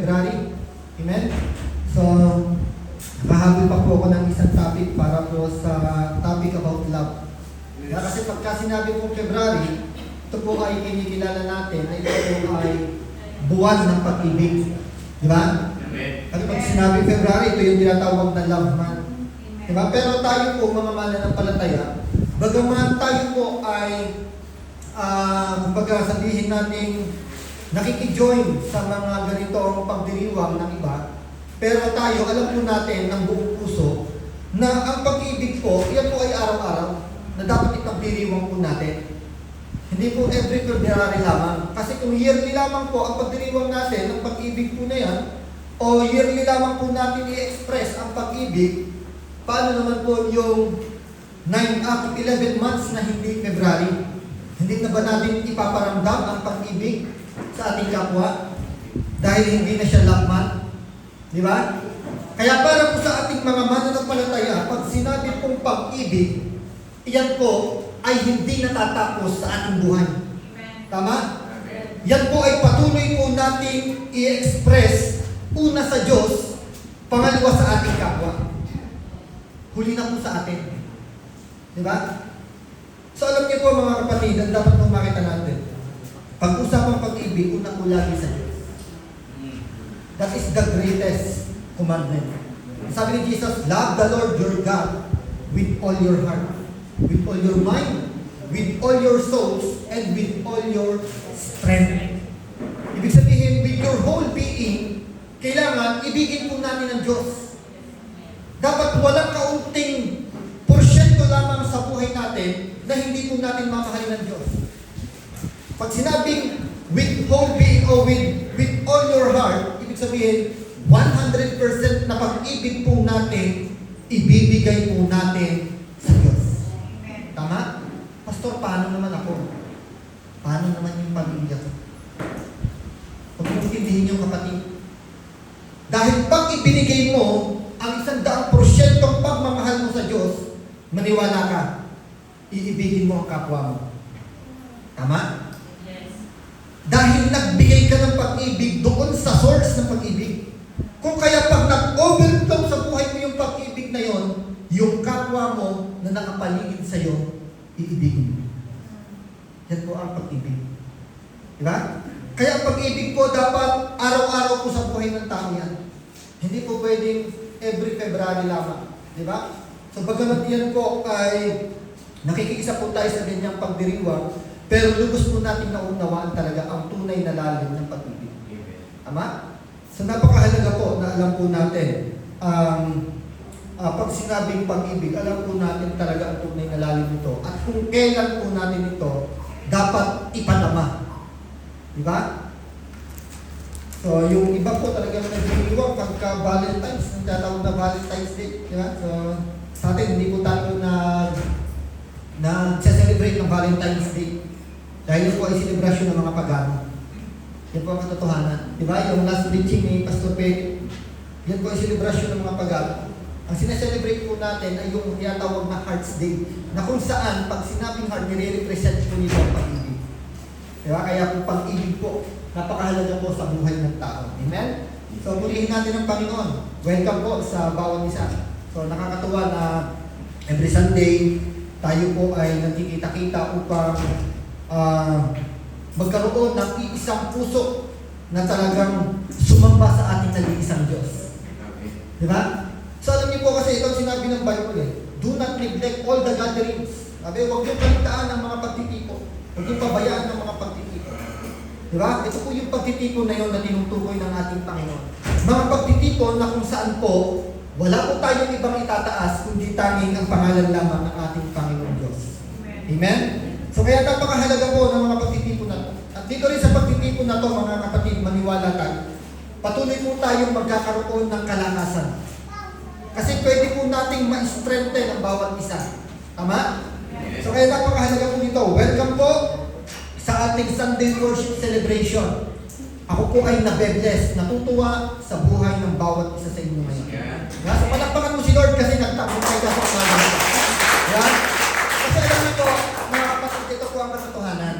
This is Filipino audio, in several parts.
February. Amen? So, nakahabol pa po ako ng isang topic para po sa topic about love. Kaya kasi pagka sinabi po February, ito po ay kinikilala natin na ito po ay buwan ng pag-ibig. Di ba? Kasi pag sinabi February, ito yung tinatawag na love month. Di ba? Pero tayo po, mga mananampalataya, bagaman tayo po ay kumbaga sabihin natin nakikijoin sa mga ganitong pagdiriwang ng iba, pero tayo, alam po natin ng buong puso na ang pag-ibig po, yan po ay araw-araw na dapat ipagdiriwang po natin. Hindi po every February lamang. Kasi kung yearly lamang po ang pagdiriwang natin ng pag-ibig po na yan, o yearly lamang po natin i-express ang pag-ibig, paano naman po yung 11 months na hindi February? Hindi na ba natin ipaparamdam ang pag-ibig sa ating kapwa? Dahil hindi na siya love month. Di ba? Kaya para po sa ating mga mananampalataya, pag sinabi pong pag-ibig, iyan po ay hindi natatapos sa ating buhay. Tama? Yan po ay patuloy po natin i-express una sa Diyos, pangalawa sa ating kapwa. Huli na po sa atin. Di ba? So alam niyo po mga kapatid, ang dapat pong makita natin. Pag-usapang pag-ibig, una po lagi sa Diyos. That is the greatest commandment. Sabi ni Jesus, love the Lord your God with all your heart, with all your mind, with all your souls, and with all your strength. Ibig sabihin, with your whole being, kailangan ibigin po natin ang Diyos. Dapat walang kaunting porsyento lamang sa buhay natin na hindi po natin mamahalin ng Diyos. Pag sinabing with whole being o with all your heart, ibig sabihin, 100% na pag-ibig po natin, ibibigay po natin sa Diyos. Tama? Pastor, paano naman ako? Paano naman yung pamilya ko? Huwag mong intindihin yung kapatid. Dahil pag ibinigay mo ang 100% pagmamahal mo sa Diyos, maniwala ka, iibigin mo ang kapwa mo. Tama? Yes. Dahil nagbigay ka ng pag-ibig doon sa source ng pag-ibig. Kung kaya pag nag-overflow sa buhay mo yung pag-ibig na yon, yung kapwa mo na nakapaligid sa iyo, iibigin mo. Yan po ang pag-ibig. Diba? Kaya ang pag-ibig po dapat araw-araw po sa buhay ng tao yan. Hindi po pwedeng every February lamang. Diba? So bagamat yan po ay nakikisa po tayo sa ganyang pagdiriwang, pero lubos po natin naunawaan talaga ang tunay na lalim ng pag-ibig. Tama? So napakahalaga po na alam po natin pag sinabing pag-ibig, alam po natin talaga ang tunay na lalim nito. At kung kailan po natin ito dapat ipanama. Diba? So yung iba po talaga nagdiriwang pagka Valentine's, ang tatawag na Valentine's Day. Diba? So sa atin, hindi po tayo na-celebrate ng Valentine's Day. Dahil yun po ay celebration ng mga pagano. Yan po ang katotohanan. Diba? Yung last preaching ni Pastor Peg, yan po ay celebration ng mga pagano. Ang sineselebrate po natin ay yung tinatawag na Heart's Day, na kung saan, pag sinabing heart, nire-represent po nito ang pag-ibig. Diba? Kaya po pag-ibig po, napakahalaga po sa buhay ng tao. Amen? So, purihin natin ang Panginoon. Welcome po sa bawat isa. So, nakakatuwa na every Sunday, tayo po ay nagkikita-kita upang magkaroon ng iisang puso na talagang sumamba sa ating nag-iisang Diyos. Diba? So alam niyo po kasi ito sinabi ng Bible do not neglect all the gatherings. Sabi, huwag niyong kaligtaan ng mga pagtitipon. Huwag niyong pabayaan ng mga pagtitipon. Diba? Ito po yung pagtitipon na yun na tinutukoy ng ating Panginoon. Mga pagtitipon na kung saan po, wala po tayong ibang itataas kundi tanging ang pangalan lamang ng ating Panginoon Diyos. Amen? So kaya napakahalaga po ng mga pagtitipon na ito. At dito rin sa pagtitipon na ito, mga kapatid, maniwala tayo. Patuloy po tayong magkakaroon ng kalakasan. Kasi pwede po nating ma-strengthen ang bawat isa. Tama? So kaya napakahalaga po dito. Welcome po sa ating Sunday Worship Celebration. Ako po ay nabe-bless, natutuwa sa buhay ng bawat isa sa inyo ngayon. So palakpakan mo si Lord kasi nagtakumpay ka sa umaga. Kasi alam niyo po, mga kapatid, ito po ang katotohanan.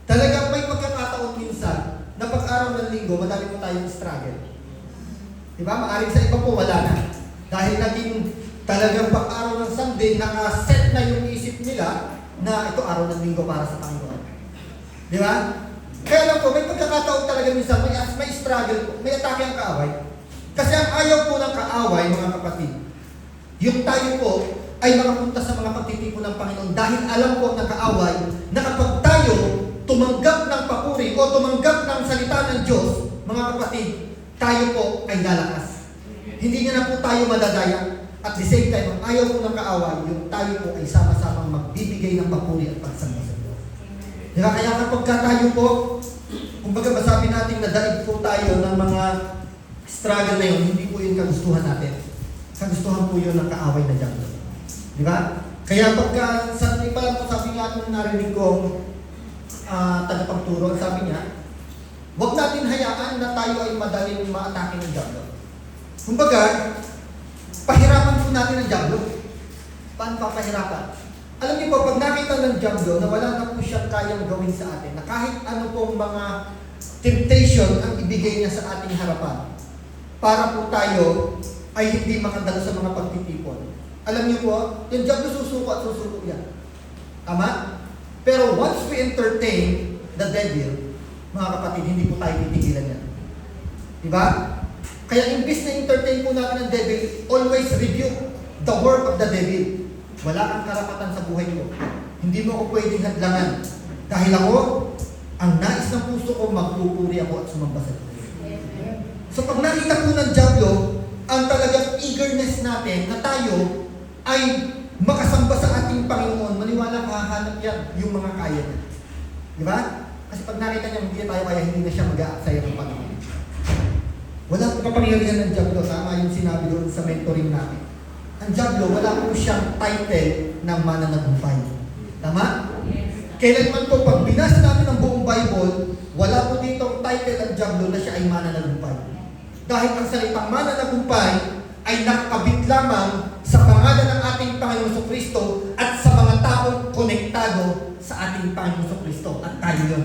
Talagang may pagkakataon minsan na pag-araw ng linggo, linggo, madami po tayong struggle. Diba? Maaring sa iba po, wala na. Dahil naging talagang pag-araw ng Sunday, nakaset na yung isip nila na ito araw ng linggo para sa Panginoon. Di ba? Kaya lang po, may pagkakataon talaga minsan, may struggle po, may atake ang kaaway. Kasi ang ayaw po ng kaaway, mga kapatid, yung tayo po ay makapunta sa mga pagtitipo ng Panginoon dahil alam po ng kaaway na kapag tayo tumanggap ng papuri o tumanggap ng salita ng Diyos, mga kapatid, tayo po ay lalakas. Hindi niya na po tayo madadaya. At the same time, ang ayaw po ng kaaway, yung tayo po ay sama-samang magbibigay ng papuri at pagsamba sa Diyos. Diba? Kaya kapag tayo po, kumbaga masabi natin na daig po tayo ng mga struggle na yun, hindi po yun kagustuhan natin. Kagustuhan po yun ng kaaway na dyan. Diba? Kaya pagka, sabi pa lang po, sabi nga nung narinig kong tagapagturo, sabi niya, huwag natin hayaan na tayo ay madaling maatake ng diablo. Kumbaga, pahirapan po natin ang diablo. Paano pa pahirapan? Alam niyo po, pag nakita ng diablo na wala na po siyang kayang gawin sa atin, na kahit ano pong mga temptation ang ibigay niya sa ating harapan, para po tayo ay hindi makadalo sa mga pagtitipon. Alam niyo po, yung diablo susuko at susuko yan. Tama? Pero once we entertain the devil, mga kapatid, hindi po tayo titigilan yan. Diba? Kaya imbis na entertain po natin ang devil, always rebuke the work of the devil. Wala kang karapatan sa buhay mo. Hindi mo ako pwedeng hadlangan. Dahil ako, ang nais ng puso ko, magpupuri ako at sumamba sa Diyos. So pag nakita po ng diablo, ang talagang eagerness natin na tayo ay makasamba sa ating Panginoon, maniwala hahanap yan yung mga kaya niya. Diba? Kasi pag nakita niya hindi tayo kaya, hindi na siya mag-aaksaya ng Panginoon. Wala po kapangyarihan ng diablo, tama yung sinabi doon sa mentoring natin. Ang diablo, wala po siyang title ng mananagumpay. Tama? Kailanman po, pag binasa natin ang buong Bible, wala po ditong title ng diablo na siya ay mananagumpay. Dahil ang salitang mananagumpay ay nakakabit lamang sa pangalan ng ating Panginoon Jesucristo at sa mga taong konektado sa ating Panginoon Jesucristo. At tayo yun.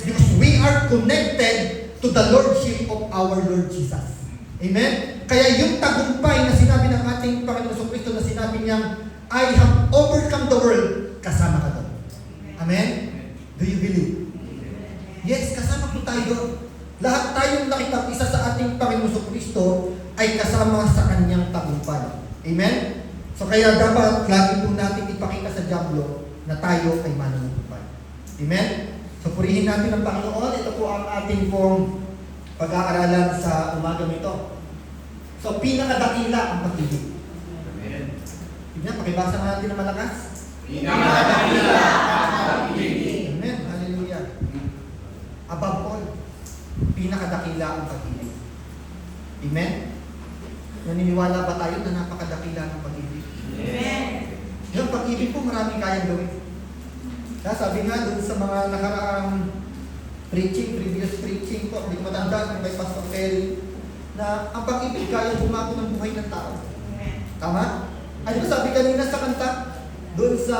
Because we are connected to the Lordship of our Lord Jesus. Amen? Kaya yung tagumpay na sinabi ng ating Panginoon Jesucristo na sinabi niyang, I have overcome the world, kasama ka doon. Amen? Do you believe? Yes, kasama po tayo doon. Lahat tayong nakipag-isa sa ating Panginoon Jesucristo ay kasama sa kanyang tagumpay. Amen? So kaya dapat lagi po natin ipakita sa diablo na tayo ay mananagumpay. Amen? So purihin natin ang Panginoon. Ito po ang ating pong pag-aaralan sa umagang ito. So pinakadakila ang pag-ibig. Amen. Tignan, pakibasa natin na malakas. Pinakadakila ang pag-ibig. Amen. Hallelujah. Above all, pinakadakila ang pag-ibig. Amen? Naniniwala ba tayo na napakadakila ng pag-ibig? Amen. Yung pag-ibig po maraming kayang gawin. Kaya sabi nga doon sa mga nakaraang previous preaching po, hindi ko matandaan kung kay Pastor Perry, na ang pag-ibig kaya bumago ng buhay ng tao. Tama? Ay, di ba sabi kanina sa kanta, doon sa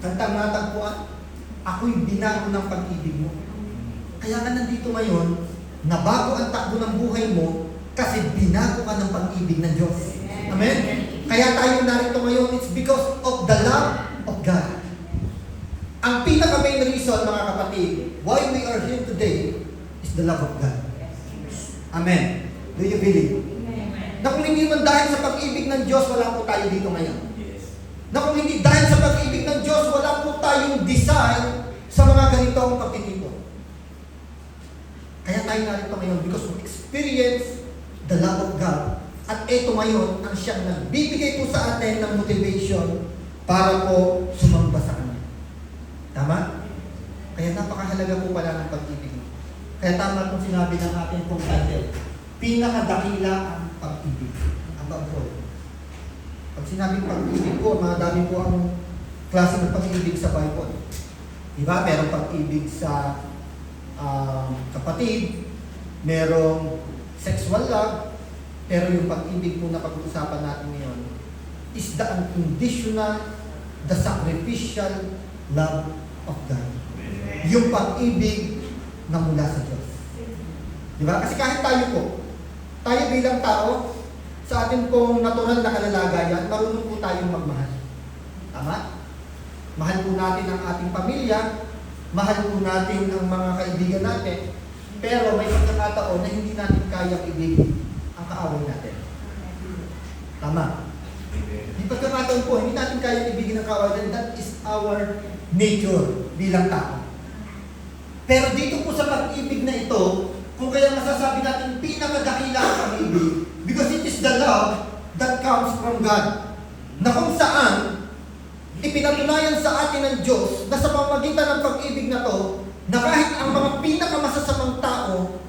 kantang natagpuan, ako'y binago ng pag-ibig mo. Kaya ka nandito ngayon, nabago ang takbo ng buhay mo kasi binago ka ng pag-ibig ng Diyos. Amen? Kaya tayo narito ngayon, it's because of the love of God. Ang pinaka-main reason, mga kapatid, why we are here today is the love of God. Amen. Do you believe? Na kung hindi man dahil sa pag-ibig ng Diyos, wala po tayo dito ngayon. Na kung hindi dahil sa pag-ibig ng Diyos, wala po tayong design sa mga ganitong pagtitipon. Kaya tayo narito ngayon because we experience the love of God. At ito ngayon ang siyang nagbibigay po sa atin ng motivation para po sumamba sa Kanya. Tama? Kaya napakahalaga po pala ng pag-ibig. Kaya tama itong sinabi ng ating pong title. Pinakadakila ang pag-ibig. Above all. Pag sinabing pag-ibig po, madami po ang klase ng pag-ibig sa Bible. Diba? Merong pag-ibig sa kapatid, merong sexual love, pero yung pag-ibig po na pag-uusapan natin ngayon is the unconditional, the sacrificial love of God. Yung pag-ibig na mula sa Diyos. Di ba? Kasi kahit tayo bilang tao, sa atin pong natural na kalalagayan, marunong po tayong magmahal. Tama? Mahal po natin ang ating pamilya, mahal po natin ang mga kaibigan natin, pero may pagkakataon na hindi natin kayang ibigin ang kaaway natin. Tama? Yung pagkakataon po, hindi natin kayang ibigin ang kaaway natin. That is our nature bilang tao. Pero dito po sa pag-ibig na ito, kung kaya masasabi natin pinakadakila ang pag-ibig, because it is the love that comes from God. Na kung saan, ipinatunayan sa atin ng Diyos na sa pamamagitan ng pag-ibig na to, na kahit ang mga pinakamasasamang tao,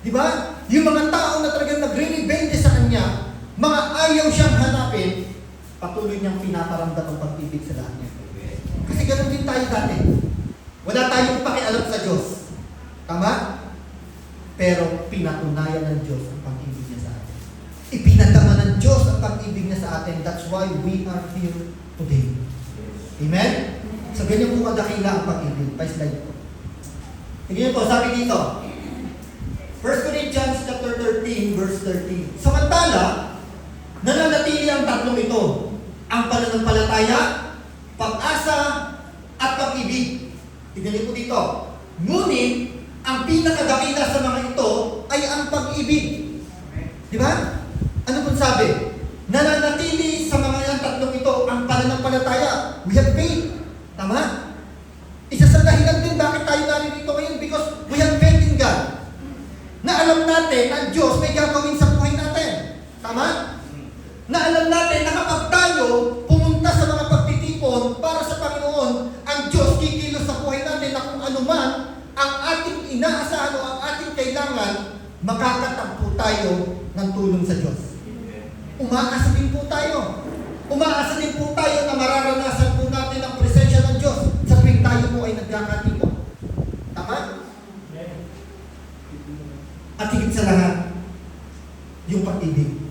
di ba? Yung mga tao na talagang nagre-rebelde sa Kanya, mga ayaw siyang hanapin, patuloy niyang pinaparamdam ang pag-ibig sa lahat niya. Kasi ganoon din tayo dati. Wala tayong pakialam sa Diyos. Tama? Pero pinatunayan ng Diyos ang pag-ibig niya sa atin. Ipinadama ng Diyos ang pag-ibig niya sa atin. That's why we are here today. Amen? So ganyan po kadakila ang pag-ibig. Pa-slide po. Tingnan po, sabi dito, 1 Corinthians chapter 13, verse 13. Samantala, nananatili ang tatlong ito. Ang pananampalataya, pag-asa, at pag-ibig. Tingnan po dito. Ngunit, ang pinakadakila sa mga ito ay ang pag-ibig. Di ba? Ano pong sabi? Nananatili sa mga yan tatlong ito ang pananampalataya. We have faith. Tama? Isa sa dahilan din bakit tayo narito ngayon because we have faith in God. Na alam natin na ang Diyos may gagawin sa buhay natin. Tama? Na alam natin na kapag tayo pumunta sa mga pagtitipon para sa Panginoon, ang Diyos kikilos sa buhay natin na kung ano man ang ating inaasahan o ang ating kailangan, makakatagpo tayo ng tulong sa Diyos. Umaasa din po tayo. Umaasa din po tayo na mararanasan po natin ang presensya ng Diyos sa tuwing tayo po ay nagkakatito. Tama? At higit sa lahat, yung pag-ibig.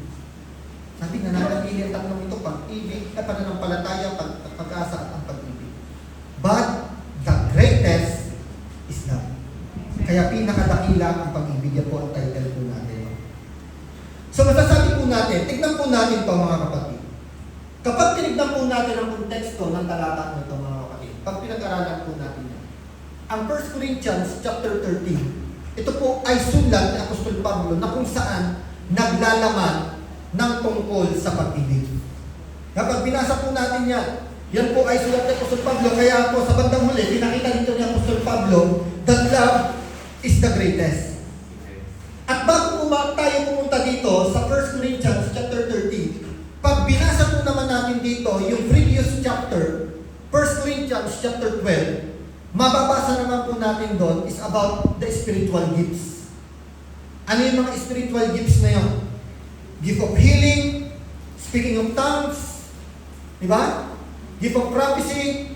Sabi na nanatili ang tatlong ito, pag-ibig, pananampalataya, pag-asa at ang pag-ibig. But the greatest is love. Kaya pinakadakila ang pag-ibig. Yan po ang title po natin. So masasabi po natin, tignan po natin ito mga kapatid. Kapag tinignan po natin ang konteksto ng talata nito mga kapatid, pag pinag-aralan po natin yan, ang 1 Corinthians chapter 13, ito po ay sulat ni Apostol Pablo na kung saan naglalaman ng tungkol sa pag-ibig. Kapag binasa po natin yan, yan po ay sulat ni Apostol Pablo, kaya po sa bandang huli, pinakita dito ni Apostol Pablo that love is the greatest. At bago po tayo pumunta dito sa 1 Corinthians chapter 13, pag binasa po naman natin dito yung previous chapter, 1 Corinthians chapter 12, mababasa naman po natin doon is about the spiritual gifts. Ano yung mga spiritual gifts na yun? Gift of healing, speaking of tongues, di ba? Gift of prophecy,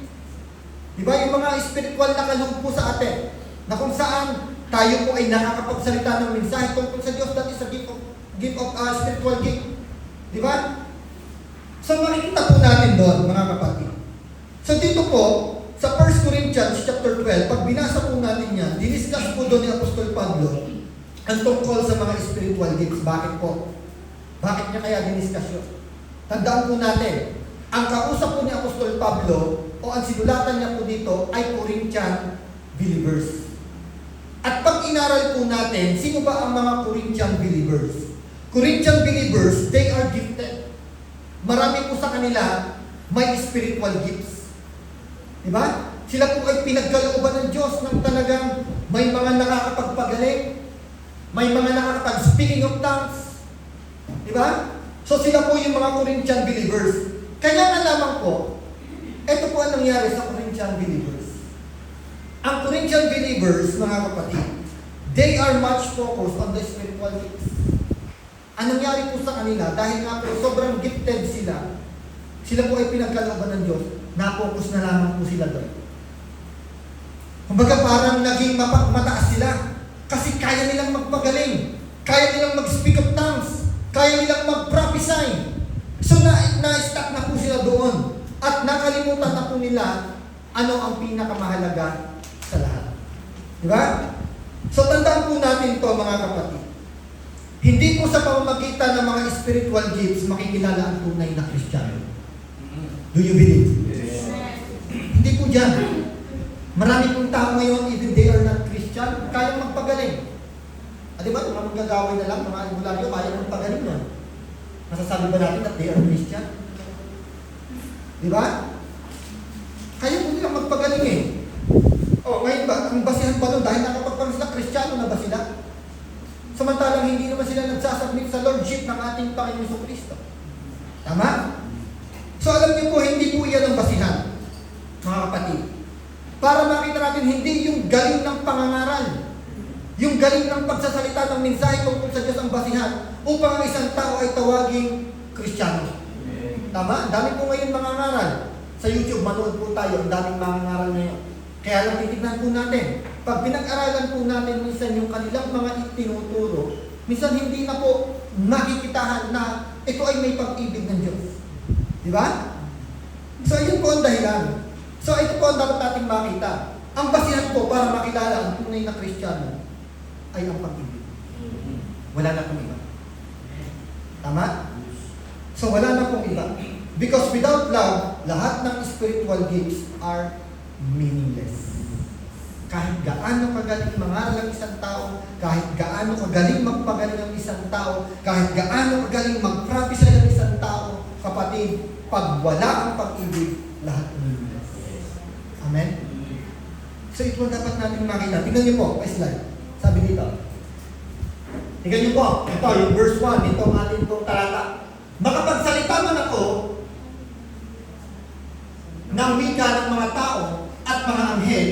di ba? Yung mga spiritual na kaloob po sa atin, na kung saan tayo po ay nakakapagsalita ng mensahe tungkol sa Diyos. That is a gift of spiritual gift. Di ba? So makikita po natin doon, mga kapatid. So dito po, sa 1 Corinthians chapter 12, pag binasa po natin yan, diniscuss po doon ni Apostol Pablo ang tungkol sa mga spiritual gifts. Bakit po? Bakit niya kaya diniscuss yun? Tandaan po natin, ang kausap po ni Apostol Pablo o ang sinulatan niya po dito ay Corinthian believers. At pag inaral po natin, sino ba ang mga Corinthian believers? Corinthian believers, they are gifted. Marami po sa kanila may spiritual gifts. Diba? Sila po ay pinagkalooban ng Diyos ng talagang may mga nakakapagpagaling, may mga nakakapag-speaking of tongues. Diba? So sila po yung mga Corinthian believers. Kaya nga lamang po, ito po ang nangyari sa Corinthian believers. Ang Corinthian believers, mga kapatid, they are much focused on the spiritual gifts. Ang nangyari po sa kanila, dahil nga po sobrang gifted sila, sila po ay pinagkalooban ng Diyos, na-focus na lamang po sila doon. Kumbaga parang naging mataas sila, kasi kaya nilang magpagaling, kaya nilang mag-speak of tongues, kaya nilang mag-prophesy. So na-stuck na po sila doon, at nakalimutan na po nila ano ang pinakamahalaga sa lahat. Diba? So tandaan po natin to mga kapatid. Hindi po sa pamamagitan ng mga spiritual gifts makikilala ang tunay na Kristiyano. Do you believe? Yes. Hindi po dyan. Marami pong tao ngayon, even they are not Christian, kayang magpagaling. Di ba? Mga magagawin na lang, mga albularyo, kayang magpagaling yan. Masasabi ba natin that they are Christian? Di ba? Kaya po nilang magpagaling eh. Ngayon ba, ang basihan pa doon, dahil nakapagpang sila, Kristiyano na ba sila? Samantalang hindi naman sila nagsasubmit sa Lordship ng ating Panginoon Jesucristo. Tama? So alam niyo po, hindi po yan ang basihan, mga kapatid. Para makita natin, hindi yung galing ng pangangaral, yung galing ng pagsasalita ng mensahe tungkol sa Diyos ang basihan upang ang isang tao ay tawaging Kristiyano. Tama? Ang dami po ngayon mangangaral. Sa YouTube, manood po tayo, ang daming mangangaral ngayon. Kaya lang titignan po natin. Pag pinag-aralan po natin minsan yung kanilang mga itinuturo, minsan hindi na po nakikitahan na ito ay may pag-ibig ng Diyos. Di ba? So, yun po ang dahilan. So, ito po ang dapat nating makita. Ang basihan po para makilala ang tunay na Kristiyano ay ang pag-ibig. Wala na pong iba. Tama? So, wala na pong iba. Because without love, lahat ng spiritual gifts are meaningless. Kahit gaano kagaling mangaral ang isang tao, kahit gaano kagaling magpagaling ang isang tao, kahit gaano kagaling mag-prophesy ang isang tao, kapatid, pag wala ang pag-ibig, lahat meaningless. Amen? So ito dapat natin makita. Tingnan niyo po, slide. Sabi dito. Tingnan niyo po, ito yung verse 1, ito ang ating itong talata. Makapagsalita man ako ng wika ng mga tao at mga anghel,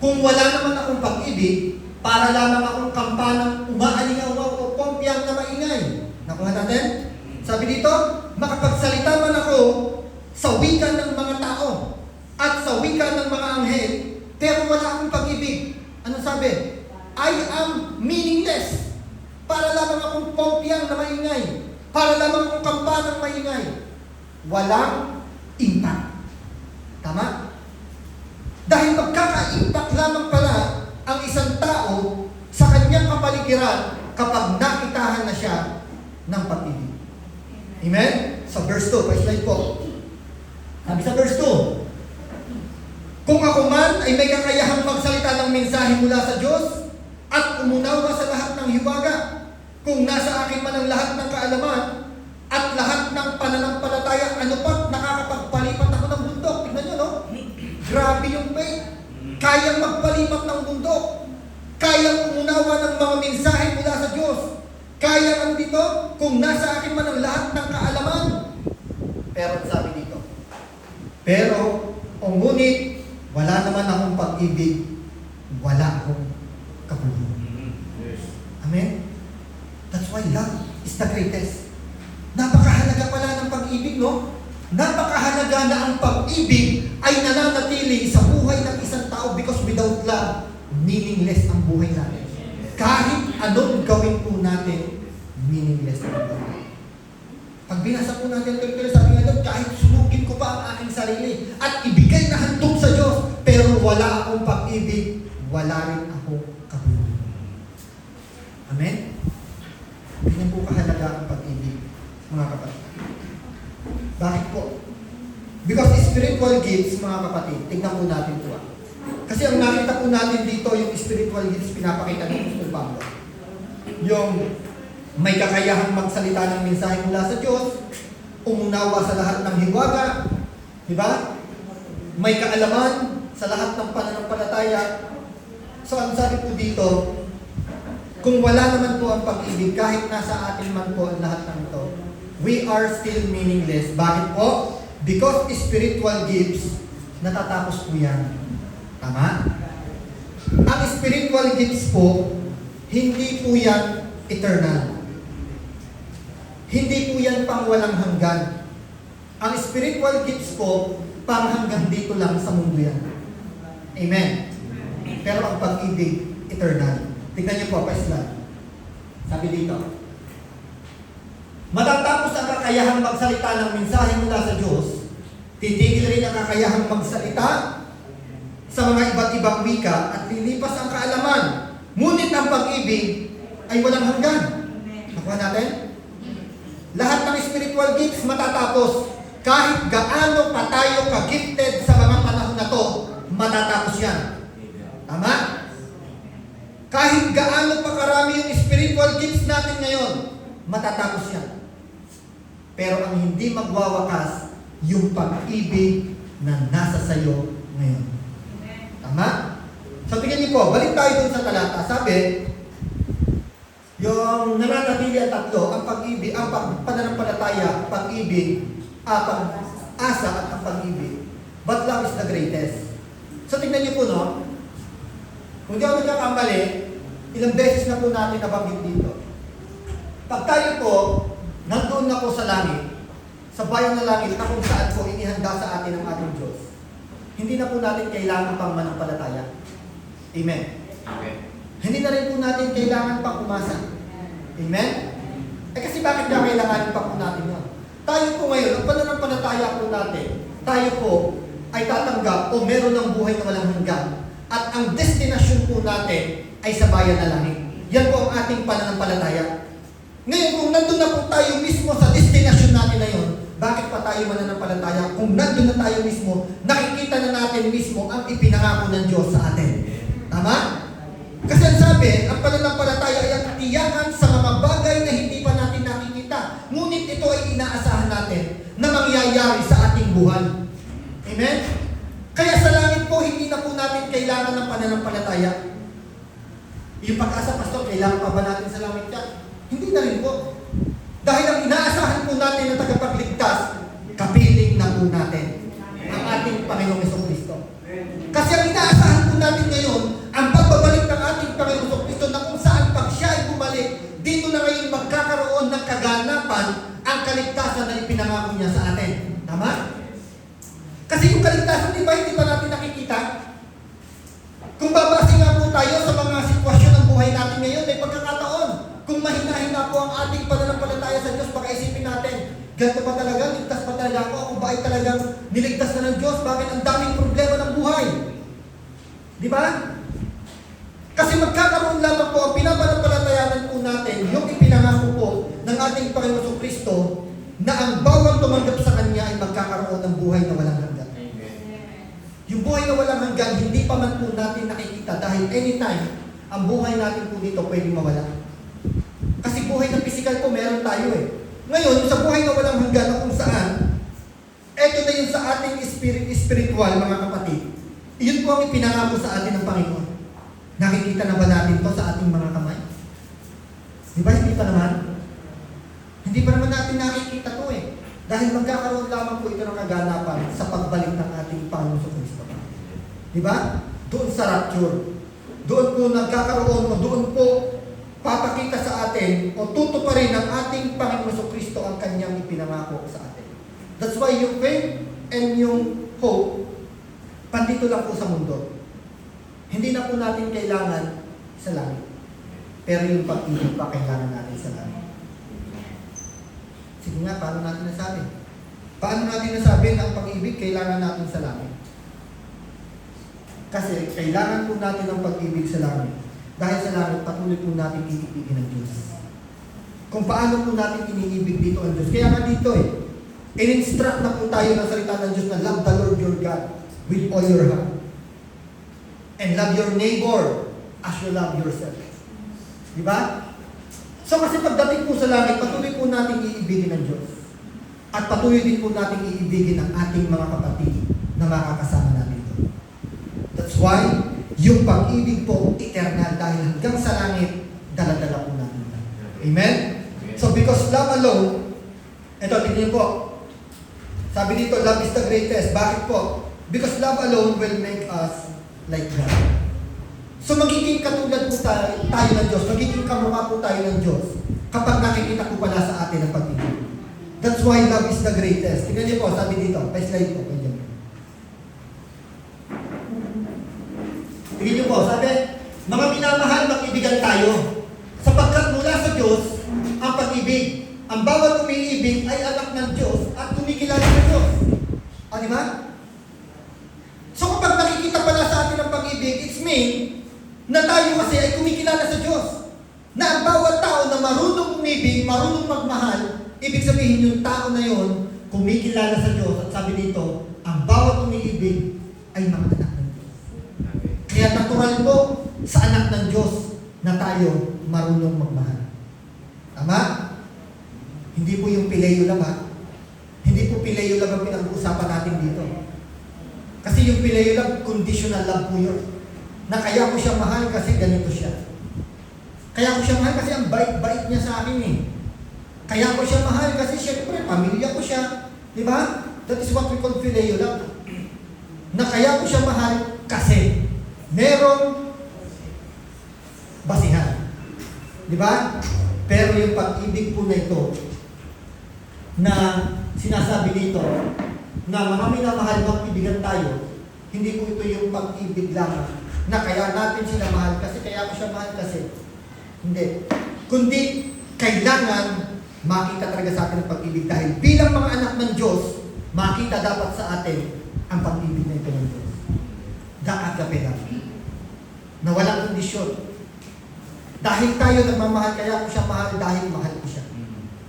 kung wala naman akong pag-ibig, para lamang akong kampanang umaalingaw o pompyang na maingay. Nakuha natin? Sabi dito, makapagsalita man ako sa wika ng mga tao at sa wika ng mga anghel, pero wala akong pag-ibig. Anong sabi? I am meaningless. Para lamang akong pompyang na maingay. Para lamang akong kampanang maingay. Walang impact. Tama? Dahil magkaka-impact lamang pala ang isang tao sa kanyang kapaligiran kapag nakitahan na siya ng pag-ibig. Amen? Sa verse 2, pa-slide po. Sabi sa verse 2, kung ako man ay may kakayahang magsalita ng mensahe mula sa Diyos at umunawa sa lahat ng hiwaga, kung nasa akin man ang lahat ng kaalaman at lahat ng pananampalataya, ano pa, nakakapagpalipat ako ng bundok. Tignan nyo, no? Grabe yung faith. Kayang magpalipat ng bundok. Kayang umunawa ng mga mensahe mula sa Diyos. Kayang andito kung nasa akin man ang lahat ng kaalaman. Pero sabi dito, pero kung ngunit wala naman akong pag-ibig, wala akong kabuluhan. Amen? That's why love is the greatest. Napakahalaga pala ng pag-ibig, no? Napakahalaga na ang pag-ibig ay nananatili sa buhay ng isang tao because without love, meaningless ang buhay natin. Kahit anong gawin po natin, meaningless ang buhay. Pag binasa po natin ito, sabi nga doon, kahit sunugin ko pa ang aking sarili at ibigay na handog sa Diyos, pero wala akong pag-ibig, wala rin akong kabuluhan. Amen? Ganyan po kahalaga ang pag-ibig, mga kapatid. Bakit po? Because spiritual gifts, mga kapatid, tingnan po natin po. Kasi ang nakita po natin dito, yung spiritual gifts, pinapakita ng Apostol Pablo. Yung may kakayahang magsalita ng mensahe mula sa Diyos, umunawa sa lahat ng hiwaga, di ba? May kaalaman sa lahat ng pananampalataya. So, ang sabi po dito, kung wala naman po ang pag-ibig, kahit nasa atin man po ang lahat ng ito, we are still meaningless. Bakit po? Because spiritual gifts, natatapos po yan. Tama? Ang spiritual gifts po, hindi po yan eternal. Hindi po yan pang walang hanggan. Ang spiritual gifts po, pang hanggang dito lang sa mundo yan. Amen? Pero ang pag-ibig, eternal. Tignan niyo po, pa-slide. Sabi dito, matatapos ang kakayahang magsalita ng mensahe mula sa Diyos, titigil rin ang kakayahang magsalita sa mga iba't ibang wika at lilipas ang kaalaman Ngunit ang pag-ibig ay walang hanggan. Nakuha natin? Lahat ng spiritual gifts matatapos. Kahit gaano pa tayo ka-gifted sa mga panahon na to, matatapos yan. Tama? Kahit gaano pa karami yung spiritual gifts natin ngayon, matatapos yan. Pero ang hindi magwawakas, yung pag-ibig na nasa sayo ngayon. Tama? So tingnan niyo po, balik tayo dun sa talata. Sabi, yung nananatili ang tatlo, ang pag-ibig, ang pananampalataya, pag-ibig, pag-asa at ang pag-ibig. But love is the greatest. So tingnan niyo po, no? Kung di ako nagkakamali, ilang beses na po natin nabanggit dito. Pag tayo po, nandun na po sa langit, sa bayan na langit na kung saan po inihanda sa atin ang ating Diyos, hindi na po natin kailangan pang manampalataya. Amen. Amen. Hindi na rin po natin kailangan pang umasa. Amen? Kasi bakit na kailangan pa po natin yun? Tayo po ngayon, ang pananampalataya po natin, tayo po ay tatanggap o meron ng buhay na walang hanggan. At ang destinasyon po natin ay sa bayan na langit. Yan po ang ating pananampalataya. Ngayon, kung nandun na po tayo mismo sa destinasyon natin na yun, bakit pa tayo mananampalataya? Kung nandun na tayo mismo, nakikita na natin mismo ang ipinangako ng Diyos sa atin. Tama? Kasi ang sabi, ang pananampalataya ay ang tiyakan sa mga bagay na hindi pa natin nakikita. Ngunit ito ay inaasahan natin na mangyayari sa ating buhay. Amen? Kaya sa langit po, hindi na po natin kailangan ng pananampalataya. Yung pag-asa, Pastor, kailangan pa ba natin sa langit yan? Hindi na rin po. Dahil ang inaasahan po natin na tagapagligtas, kapiling na po natin ang ating Panginoong Jesucristo. Kasi ang inaasahan po natin ngayon, ang pagbabalik ng ating Panginoong Jesucristo na kung saan pag siya ay bumalik, dito na ngayon magkakaroon ng kaganapan ang kaligtasan na ipinangako niya sa atin. Tama? Kasi yung kaligtasan, di ba, hindi pa natin nakikita? Kung babase nga po tayo sa mga sitwasyon ng buhay natin ngayon, may pagkakataon. Kung mahina-hina po ang ating pananampalataya sa Diyos, baka isipin natin, ganito ba talaga? Ligtas pa talaga ako? Ako ba ay talagang niligtas na ng Diyos? Bakit ang daming problema ng buhay? Di ba? Kasi magkakaroon lamang po ang pinapanampalatayanan po natin, yung ipinangako po ng ating Panginoon Jesucristo, na ang bawat tumanggap sa Kanya ay magkakaroon ng buhay na walang hanggan. Yung buhay na walang hanggan, hindi pa man po natin nakikita dahil anytime, ang buhay natin po dito pwedeng mawala. Kasi buhay na physical po, meron tayo eh. Ngayon, sa buhay na walang hanggan na kung saan, eto na yun sa ating spiritual, mga kapatid. Iyon po ang ipinangako sa atin ng Panginoon. Nakikita na ba natin to sa ating mga kamay? Di ba hindi pa naman? Hindi pa naman natin nakikita to eh. Dahil magkakaroon lamang po ito ng kaganapan sa pagbalik ng ating Panginoon sa Kristo. Di ba? Doon sa rapture. Doon po nagkakaroon o doon po papakita sa atin o tutuparin ng ating Panginoon sa Kristo ang kanyang ipinangako sa atin. That's why yung faith and yung hope, pandito lang po sa mundo. Hindi na po natin kailangan sa langit. Pero yung pag-ibig pa kailangan natin sa langit. Sige nga, paano natin nasabi? Paano natin nasabi na ang pag-ibig kailangan natin sa langit? Kasi kailangan po natin ang pag-ibig sa langit. Dahil sa langit, patuloy po natin iibigin ng Diyos. Kung paano po natin iniibig dito ang Diyos. Kaya nga dito in-instruct na po tayo ng salita ng Diyos na love the Lord your God with all your heart. And love your neighbor as you love yourself. Diba? So kasi pagdating po sa langit, patuloy po natin iibigin ng Diyos. At patuloy din po natin iibigin ang ating mga kapatid na makakasama natin doon. That's why, yung pag-ibig po, eternal, dahil hanggang sa langit, dala-dala po natin. Amen? So because love alone, ito, tignan po. Sabi dito, love is the greatest. Bakit po? Because love alone will make us like God. So magiging katulad po tayo ng Diyos, magiging kamukha po tayo ng Diyos kapag nakikita po pala sa atin ang pag-ibig. That's why love is the greatest. Tignan niyo po, sabi dito, pa-slide po. Tignan niyo po, sabi, mga minamahal, mag-ibigan tayo. Sapagkat mula sa Diyos, ang pag-ibig. Ang bawat umiibig ay anak ng Diyos at kumikilala ng Diyos. O, di ba? So kapag nakikita pala sa atin ang pag-ibig, it's mean, na tayo kasi ay kumikilala sa Diyos. Na ang bawat tao na marunong umibig, marunong magmahal, ibig sabihin yung tao na yon kumikilala sa Diyos. At sabi dito, ang bawat umiibig ay mga anak ng Diyos. Kaya natural po sa anak ng Diyos na tayo marunong magmahal. Tama? Hindi po yung pileo lang ha. Hindi po pileo lang ang pinag-uusapan natin dito. Kasi yung pileo lang, conditional love po yun. Na kaya ko siya mahal kasi ganito siya. Kaya ko siya mahal kasi ang bait-bait niya sa akin eh. Kaya ko siya mahal kasi syempre, pamilya ko siya. Di ba? That is what we call phileo love. Na kaya ko siya mahal kasi merong basihan. Di ba? Pero yung pag-ibig po na ito, na sinasabi dito, na mga minamahal mag-ibigan tayo, hindi po ito yung pag-ibig lamang na kaya natin sila mahal kasi kaya ko siya mahal kasi. Hindi. Kundi kailangan makita talaga sa atin ang pag-ibig dahil bilang mga anak ng Diyos, makita dapat sa atin ang pag-ibig na ito ng Diyos. Agape lang. Na walang kondisyon. Dahil tayo nagmamahal, kaya ko siya mahal dahil mahal ko siya.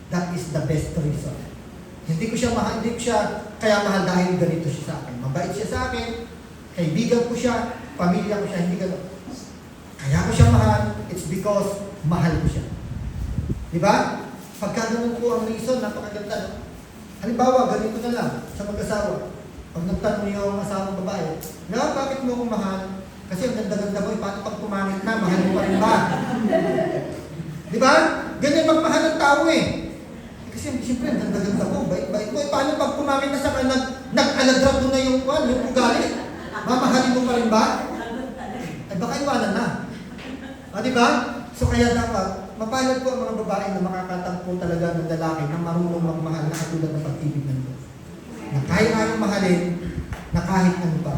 That is the best reason. Hindi ko siya mahal, hindi ko siya kaya mahal dahil ganito siya sa akin. Mabait siya sa akin, kaibigan ko siya, pamilya ko siya, hindi gano'n. Kaya ko siya mahal, it's because mahal ko siya. Diba? Pagka ganun po ang reason, napakaganda, no? Halimbawa, ganito na lang sa mag-asawa. Pag nagtanong yung asawang babae, na bakit mo akong mahal? Kasi ang ganda-ganda mo, paano pag pumangit na, mahal mo pa rin ba? Diba? Ganyan magmahal ng tao eh. Kasi siyempre, ang ganda-ganda mo, bait-bait mo. Paano pag pumangit na sa kanan, nag-aladrap mo na yung ugali? Mamahalin mo pa rin ba? Ay baka iwanan na. Diba? So kaya dapat, mapalad po ang mga babae na makakatagpo talaga ng lalaki na marunong magmahal na katulad ng pag-ibig ng Diyos. Na kahit anong mahalin, na kahit ano pa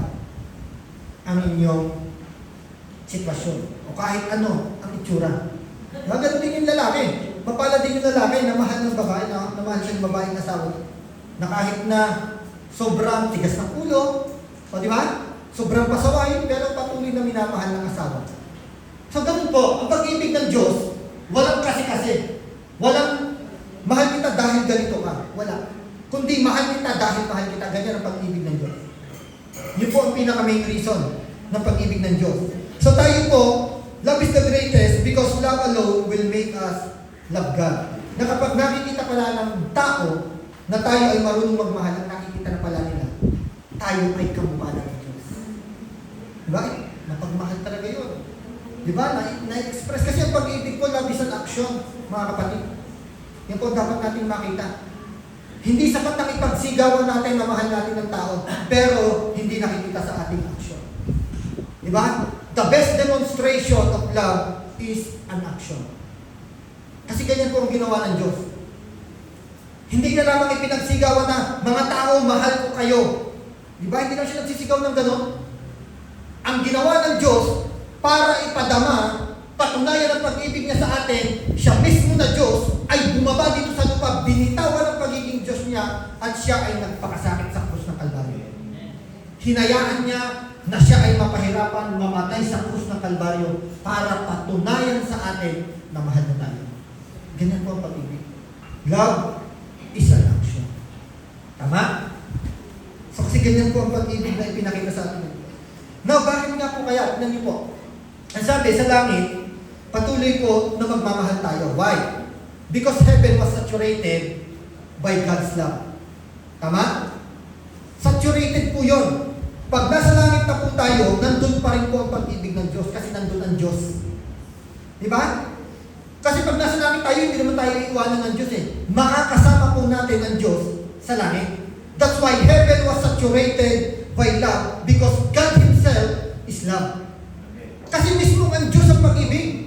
ang inyong sitwasyon. O kahit ano ang itsura. Ganun din yung lalaki. Mapalad din yung lalaki na mahal ng babae, na mahal siya ng babae na asawa. Na kahit na sobrang tigas ng ulo, o di ba? Sobrang pasawain, pero patuloy na minamahal ng asawa. So ganun po, ang pag-ibig ng Diyos, walang kasi-kasi. Walang mahal kita dahil ganito ka. Wala. Kundi mahal kita dahil mahal kita. Ganyan ang pag-ibig ng Diyos. Yun po ang pinaka-main reason ng pag-ibig ng Diyos. So tayo po, love is the greatest because love alone will make us love God. Na kapag nakikita pala ng tao na tayo ay marunong magmahal at nakikita na pala nila, tayo ay kamukha ng Diyos. Diba? Mapagmahal talaga yun. Diba? Na-express. Kasi ang pag-ibig po, love is an action, mga kapatid. Yan po dapat natin makita. Hindi sapat na ipagsigawan natin na mahal natin ng tao, pero hindi nakikita sa ating action. Diba? The best demonstration of love is an action. Kasi ganyan po ang ginawa ng Diyos. Hindi na lamang ipinagsigawan na, mga tao, mahal ko kayo. Diba? Hindi na siya nagsisigaw ng gano'n. Ang ginawa ng Diyos, para ipadama, patunayan ang pag-ibig niya sa atin, siya mismo na Diyos ay bumaba dito sa lupa, binitawan ang pagiging Diyos niya, at siya ay nagpakasakit sa krus ng Kalbaryo. Hinayaan niya na siya ay mapahirapan, mamatay sa krus ng Kalbaryo para patunayan sa atin na mahal na tayo. Ganyan po ang pag-ibig. Love is an action. Tama? So kasi ganyan po ang pag-ibig na ipinakita sa atin. Now, bakit nga po kaya? Tignan niyo po. Ang sabi sa langit, patuloy po na magmamahal tayo. Why? Because heaven was saturated by God's love. Tama? Saturated po yun. Pag nasa langit na po tayo, nandun pa rin po ang pag-ibig ng Diyos kasi nandun ang Diyos. Di ba? Kasi pag nasa langit tayo, hindi naman tayo iiwanan ng Diyos eh. Makakasama po natin ang Diyos sa langit. That's why heaven was saturated by love because God Himself is love. Kasi mismo ang Diyos ang pag-ibig.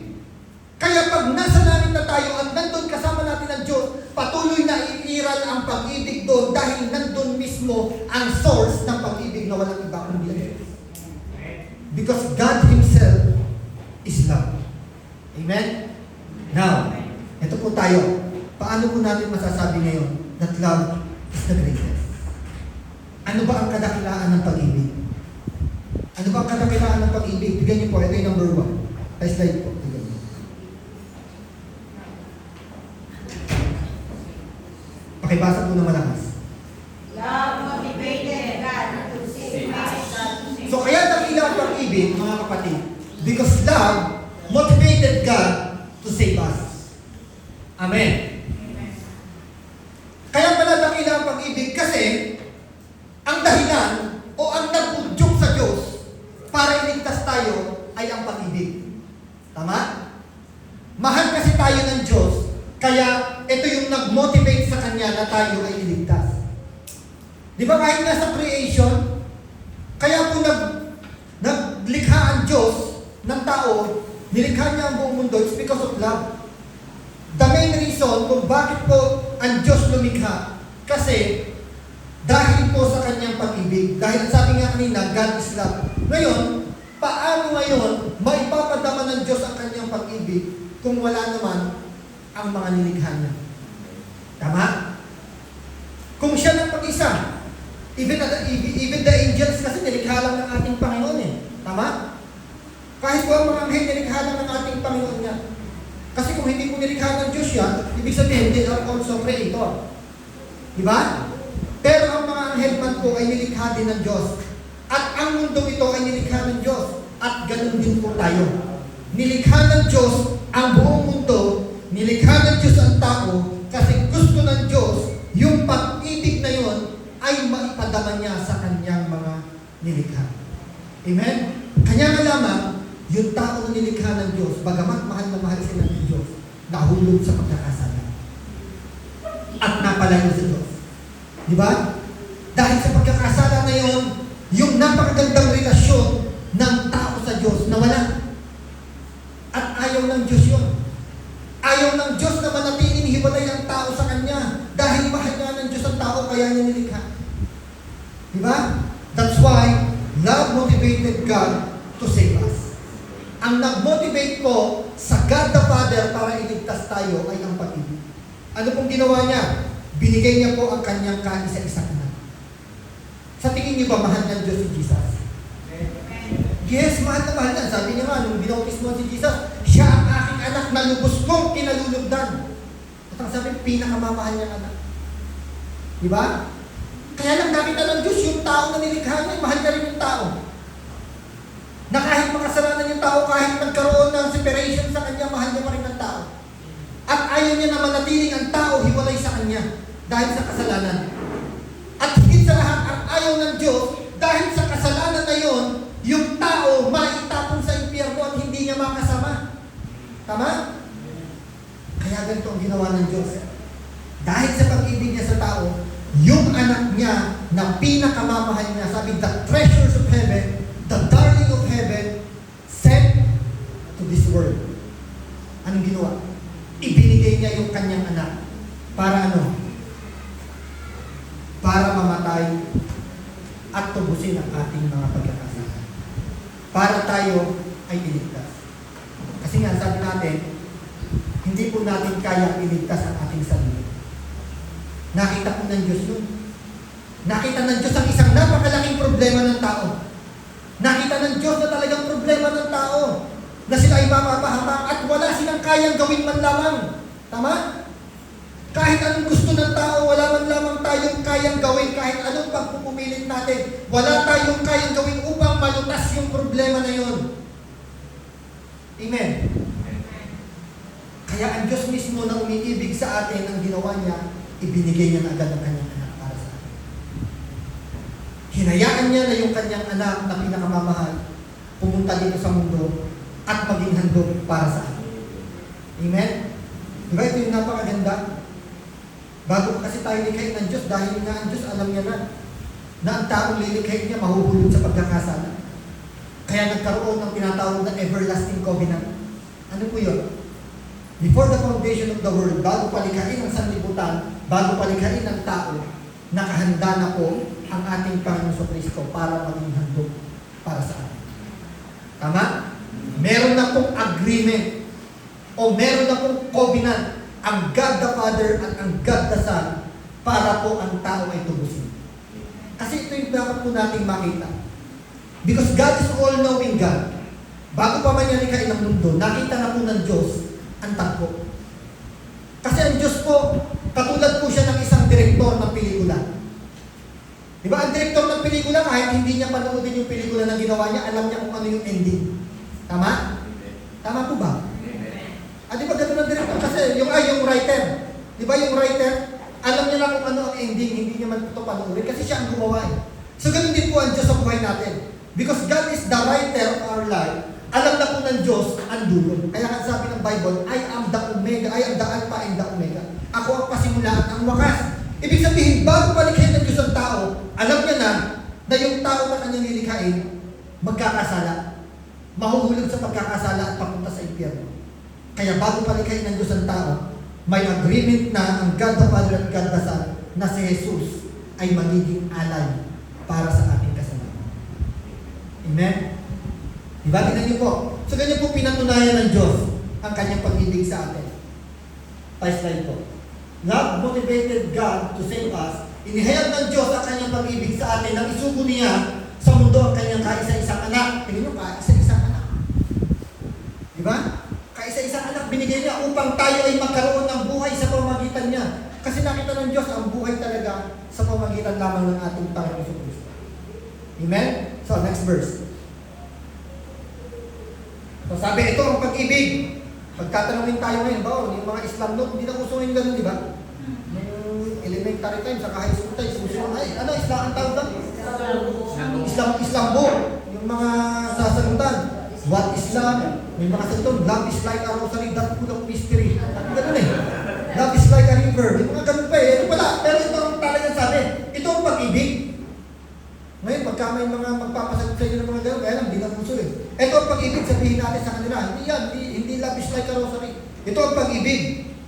Kaya pag nasa langit na tayo at nandun kasama natin ang Diyos, patuloy na iiral ang pag-ibig doon dahil nandun mismo ang source ng pag-ibig na walang iba kundi ang Diyos. Because God Himself is love. Amen? Now, ito po tayo. Paano po natin masasabi ngayon that love is the greatest? Ano ba ang kadakilaan ng pag-ibig? Ano ba ang kadakilaan ng pag-ibig? Bigyan niyo po, ito yung number 1. Pa-slide po. Tignan mo. Pakibasa po na malakas. Love motivated God to save us. So kaya dakila ang pag-ibig, mga kapatid, because love motivated God to save us. Amen. Kaya pala dakila ang pag-ibig kasi ang dahilan o ang nagpudyok sa Diyos para iligtas tayo ay ang pag-ibig. Tama? Mahal kasi tayo ng Diyos, kaya ito yung nag-motivate sa Kanya na tayo ay iligtas. Di ba kahit nga sa creation, kaya po naglikha ang Diyos ng tao, nilikha niya ang buong mundo, it's because of love. The main reason kung bakit po ang Diyos lumikha, kasi dahil po sa Kanyang pag-ibig. Dahil sabi nga kanina, God is love. Ngayon, paano ngayon maipapadama ng Diyos ang Kanyang pag-ibig kung wala naman ang mga nilikha niya? Tama? Kung siya ng pag-isa, even the angels kasi nilikha lang ng ating Panginoon eh. Tama? Kahit po ang mga anghel nilikha lang ng ating Panginoon niya. Kasi kung hindi po nilikha ng Diyos yan, ibig sabihin, they are also creator. Diba? Pero ang mga anghel man po ay nilikha din ng Diyos. At ang mundo ito ay nilikha ng Diyos. At ganun din po tayo. Nilikha ng Diyos ang buong mundo, nilikha ng Diyos ang tao, kasi gusto ng Diyos yung pag-ibig na yon ay maipadama niya sa kanyang mga nilikha. Amen? Kanya nga lamang, yung tao na nilikha ng Diyos, bagamat mahal na mahal sila ng Diyos, nahulog sa pagkakasala. At napalayo sa Diyos. Di ba? Dahil sa pagkakasala na yon, yung napakagandang relasyon ng tao sa Diyos nawala. At ayaw ng Diyos yun. Ayaw ng Diyos na manatiling hiwalay ang tao sa Kanya. Dahil mahal nga ng Diyos ang tao, kaya niya nilikha. Di ba? That's why love motivated God to save us. Ang nag-motivate po sa God the Father para iligtas tayo ay ang pag-ibig. Ano pong ginawa niya? Binigay niya po ang kanyang kaisa-isang anak. Sa tingin niyo ba mahal ng Diyos si Jesus? Yes, mahal na mahal yan. Sabi niya nga, nung binautis mo si Jesus, siya ang aking anak na lubos kong kinalulugdan. At ang sabi, pinakamamahal niyang anak. Di ba? Kaya lang nakita ng Diyos yung tao na nilikha niya, mahal na rin yung tao. Na kahit makasalanan yung tao, kahit nagkaroon ng separation sa kanya, mahal niya pa rin ang tao. At ayaw niya na manatiling ang tao hiwalay sa kanya dahil sa kasalanan. At higit sa lahat, ang ayaw ng Diyos, dahil sa kasalanan na yon, yung tao maitapon sa impyerno at hindi niya makasama. Tama? Kaya ganito ang ginawa ng Diyos. Dahil sa pag-ibig niya sa tao, yung anak niya na pinakamamahal niya, sabi, the treasures of heaven, the darling of heaven, sent to this world. Anong ginawa? Ibinigay niya yung kanyang anak. Para ano? Para mamatay at tubusin ang ating mga pagkakasala. Para tayo ay iligtas. Kasi nga, sabi natin, hindi po natin kaya iligtas ang ating sarili. Nakita po ng Diyos yun. Nakita ng Diyos ang isang napakalaking problema ng tao. Nakita ng Diyos na talagang problema ng tao. Na sila ay mapapahamak at wala silang kayang gawin man lamang. Tama? Kahit anong gusto ng tao, wala man lamang tayong kayang gawin. Kahit anong pagpupumilit natin, wala tayong kayang gawin upang malutas yung problema na yun. Amen? Kaya ang Diyos mismo na umiibig sa atin, ang ginawa niya, ibinigay niya na agad ang kanyang anak para sa atin. Hinayaan niya na yung kanyang anak na pinakamamahal pumunta dito sa mundo at maging handog para sa atin. Amen? Diba ito yung napakaganda? Bago kasi tayo likhain ng Diyos, dahil nga ang Diyos alam niya na ang taong lilikhain niya mahuhulog sa pagkakasala. Kaya nagkaroon ng tinatawag na everlasting covenant. Ano po yun? Before the foundation of the world, bago palikhain ang sanlibutan, bago palikhain ang tao, nakahanda na po ang ating Panginoon Kristo para maging handog para sa atin. Tama? Meron na pong agreement o meron na pong covenant ang God the Father at ang God the Son para po ang tao ay tubusin. Kasi ito yung dapat po natin makita. Because God is all-knowing God. bago pa man niya likhain ang mundo, nakita na po ng Diyos ang tagpo. Kasi ang Diyos po, katulad po siya ng isang direktor ng pelikula. Di ba, ang direktor ng pelikula, kahit hindi niya panoodin yung pelikula na ginawa niya, alam niya kung ano yung ending. Tama? Tama po ba? Di ba ganun ang director? Kasi yung writer. Di ba yung writer, alam niya na kung ano ang ending, hindi niya man ito panoorin kasi siya ang gumawa eh. So ganun din po ang Diyos sa buhay natin. Because God is the writer of our life, alam na po ng Diyos ang dulo. Kaya nga sabi ng Bible, I am the Omega, I am the Alpha and the Omega. Ako ang pasimulaan, ang wakas. Ibig sabihin, bago palikhain ng Diyos ang tao, alam niya na yung tao na kanyang lilikhain, magkakasala. Mahuhulog sa pagkakasala at papunta sa impyerno. Kaya bago palikhain ng Diyos ang tao, may agreement na ang God the Father at God the Son na si Jesus ay magiging alay para sa ating kasalanan. Amen? Diba? Tingnan niyo po. So ganyan po pinatunayan ng Diyos ang kanyang pag-ibig sa atin. Pa-slide po. Love motivated God to save us. Inihayag ng Diyos ang kanyang pag-ibig sa atin nang isugo niya sa mundo ang kanyang kaisa-isang anak. Tingnan niyo, kaisa-isang anak. Diba? Kaisa-isang anak binigay niya upang tayo ay magkaroon ng buhay sa pamamagitan niya. Kasi nakita ng Diyos ang buhay talaga sa pamamagitan lamang ng ating Panginoon Kristo. Amen? So, next verse. So, sabi, ito ang pag-ibig. Pagtatanungin tayo ngayon, ba, yung mga Islam noon, hindi na uso yung gano'n, di ba? Yung elementary time, saka high school time, susunod, ay, ano, Islam ang tawag doon? Islam book. Yung mga sasagutan. What Islam? May mga sagutan. Love is like a rosary, that full of mystery. Ganun eh. Love is like a river. Yung mga ganun pa eh. Ito pala. Pero ito ang talagang sabi. Ito ang pag-ibig. Ngayon, pagka may mga magpapasagot sa inyo ng mga gano'n, kaya lang, hindi na puso eh. Ito ang pag-ibig, sabihin natin sa kanila. Hindi yan, hindi love is like a rosary. Ito ang pag-ibig.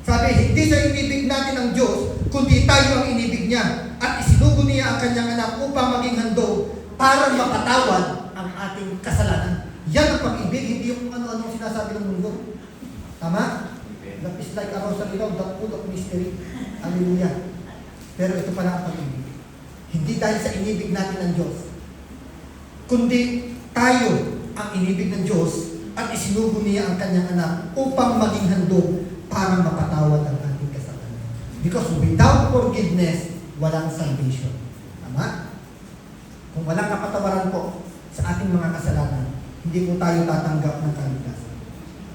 Sabi, hindi sa inibig natin ang Diyos, kundi tayo ang inibig niya. At isinugo niya ang kanyang anak upang maging handog para mapatawad ang ating kasalanan. Yan ang pag-ibig, hindi yung ano-ano sinasabi ng mundo. Tama? Love is like a rosary daw, that full of mystery. Hallelujah. Pero ito pala ang pag-ibig. Hindi dahil sa inibig natin ng Diyos, kundi tayo ang inibig ng Diyos at isinugo niya ang kanyang anak upang maging handog para mapatawad ang ating kasalanan. Because without forgiveness, walang salvation. Tama? Kung walang kapatawaran po sa ating mga kasalanan, hindi po tayo tatanggap ng kaligtasan.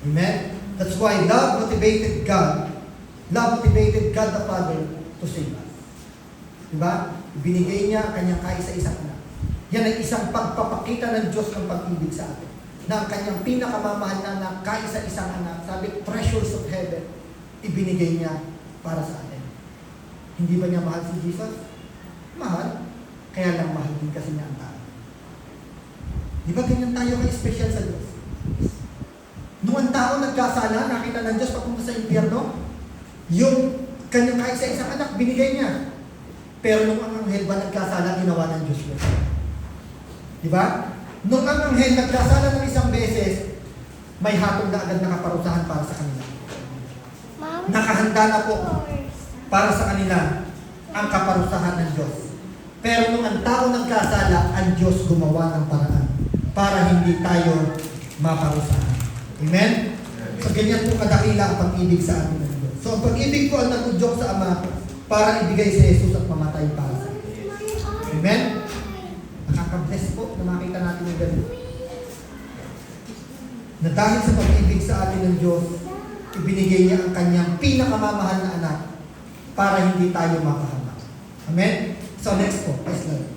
Amen? That's why love motivated God the Father to save us. Diba? Binigay niya ang kanyang kaisa-isang anak. Yan ay isang pagpapakita ng Diyos ng pag-ibig sa atin. Na ang kanyang pinakamamahal na anak, kaisa-isang anak, sabi, treasures of heaven, ibinigay niya para sa atin. Hindi ba niya mahal si Jesus? Mahal. Kaya lang mahal din kasi niya ang tao. Di ba ganyan tayo ka-special sa Diyos? Nung ang tao nagkasala, nakita ng Diyos papunta sa impyerno, yung kanyang kaisa-isang anak, binigay niya. Pero nung ang anghel ba nagkasala, ginawa ng Diyos yun. Di ba? Nung ang anghel nagkasala ng isang beses, may hatol na agad nakaparusahan para sa kanila. Nakahanda na po para sa kanila ang kaparusahan ng Diyos. Pero nung ang tao nagkasala, ang Diyos gumawa ng paraan para hindi tayo maparusahan. Amen? So ganyan po kadakila ang pag-ibig sa atin ng Diyos. So ang pag-ibig po ang natudyok sa Ama para ibigay si Jesus at mamatay para sa atin. Amen? Nakaka-bless po na makita natin yung ganun. Na dahil sa pag-ibig sa atin ng Diyos, ibinigay niya ang kanyang pinakamamahal na anak para hindi tayo mapahamak. Amen? So next po, slide.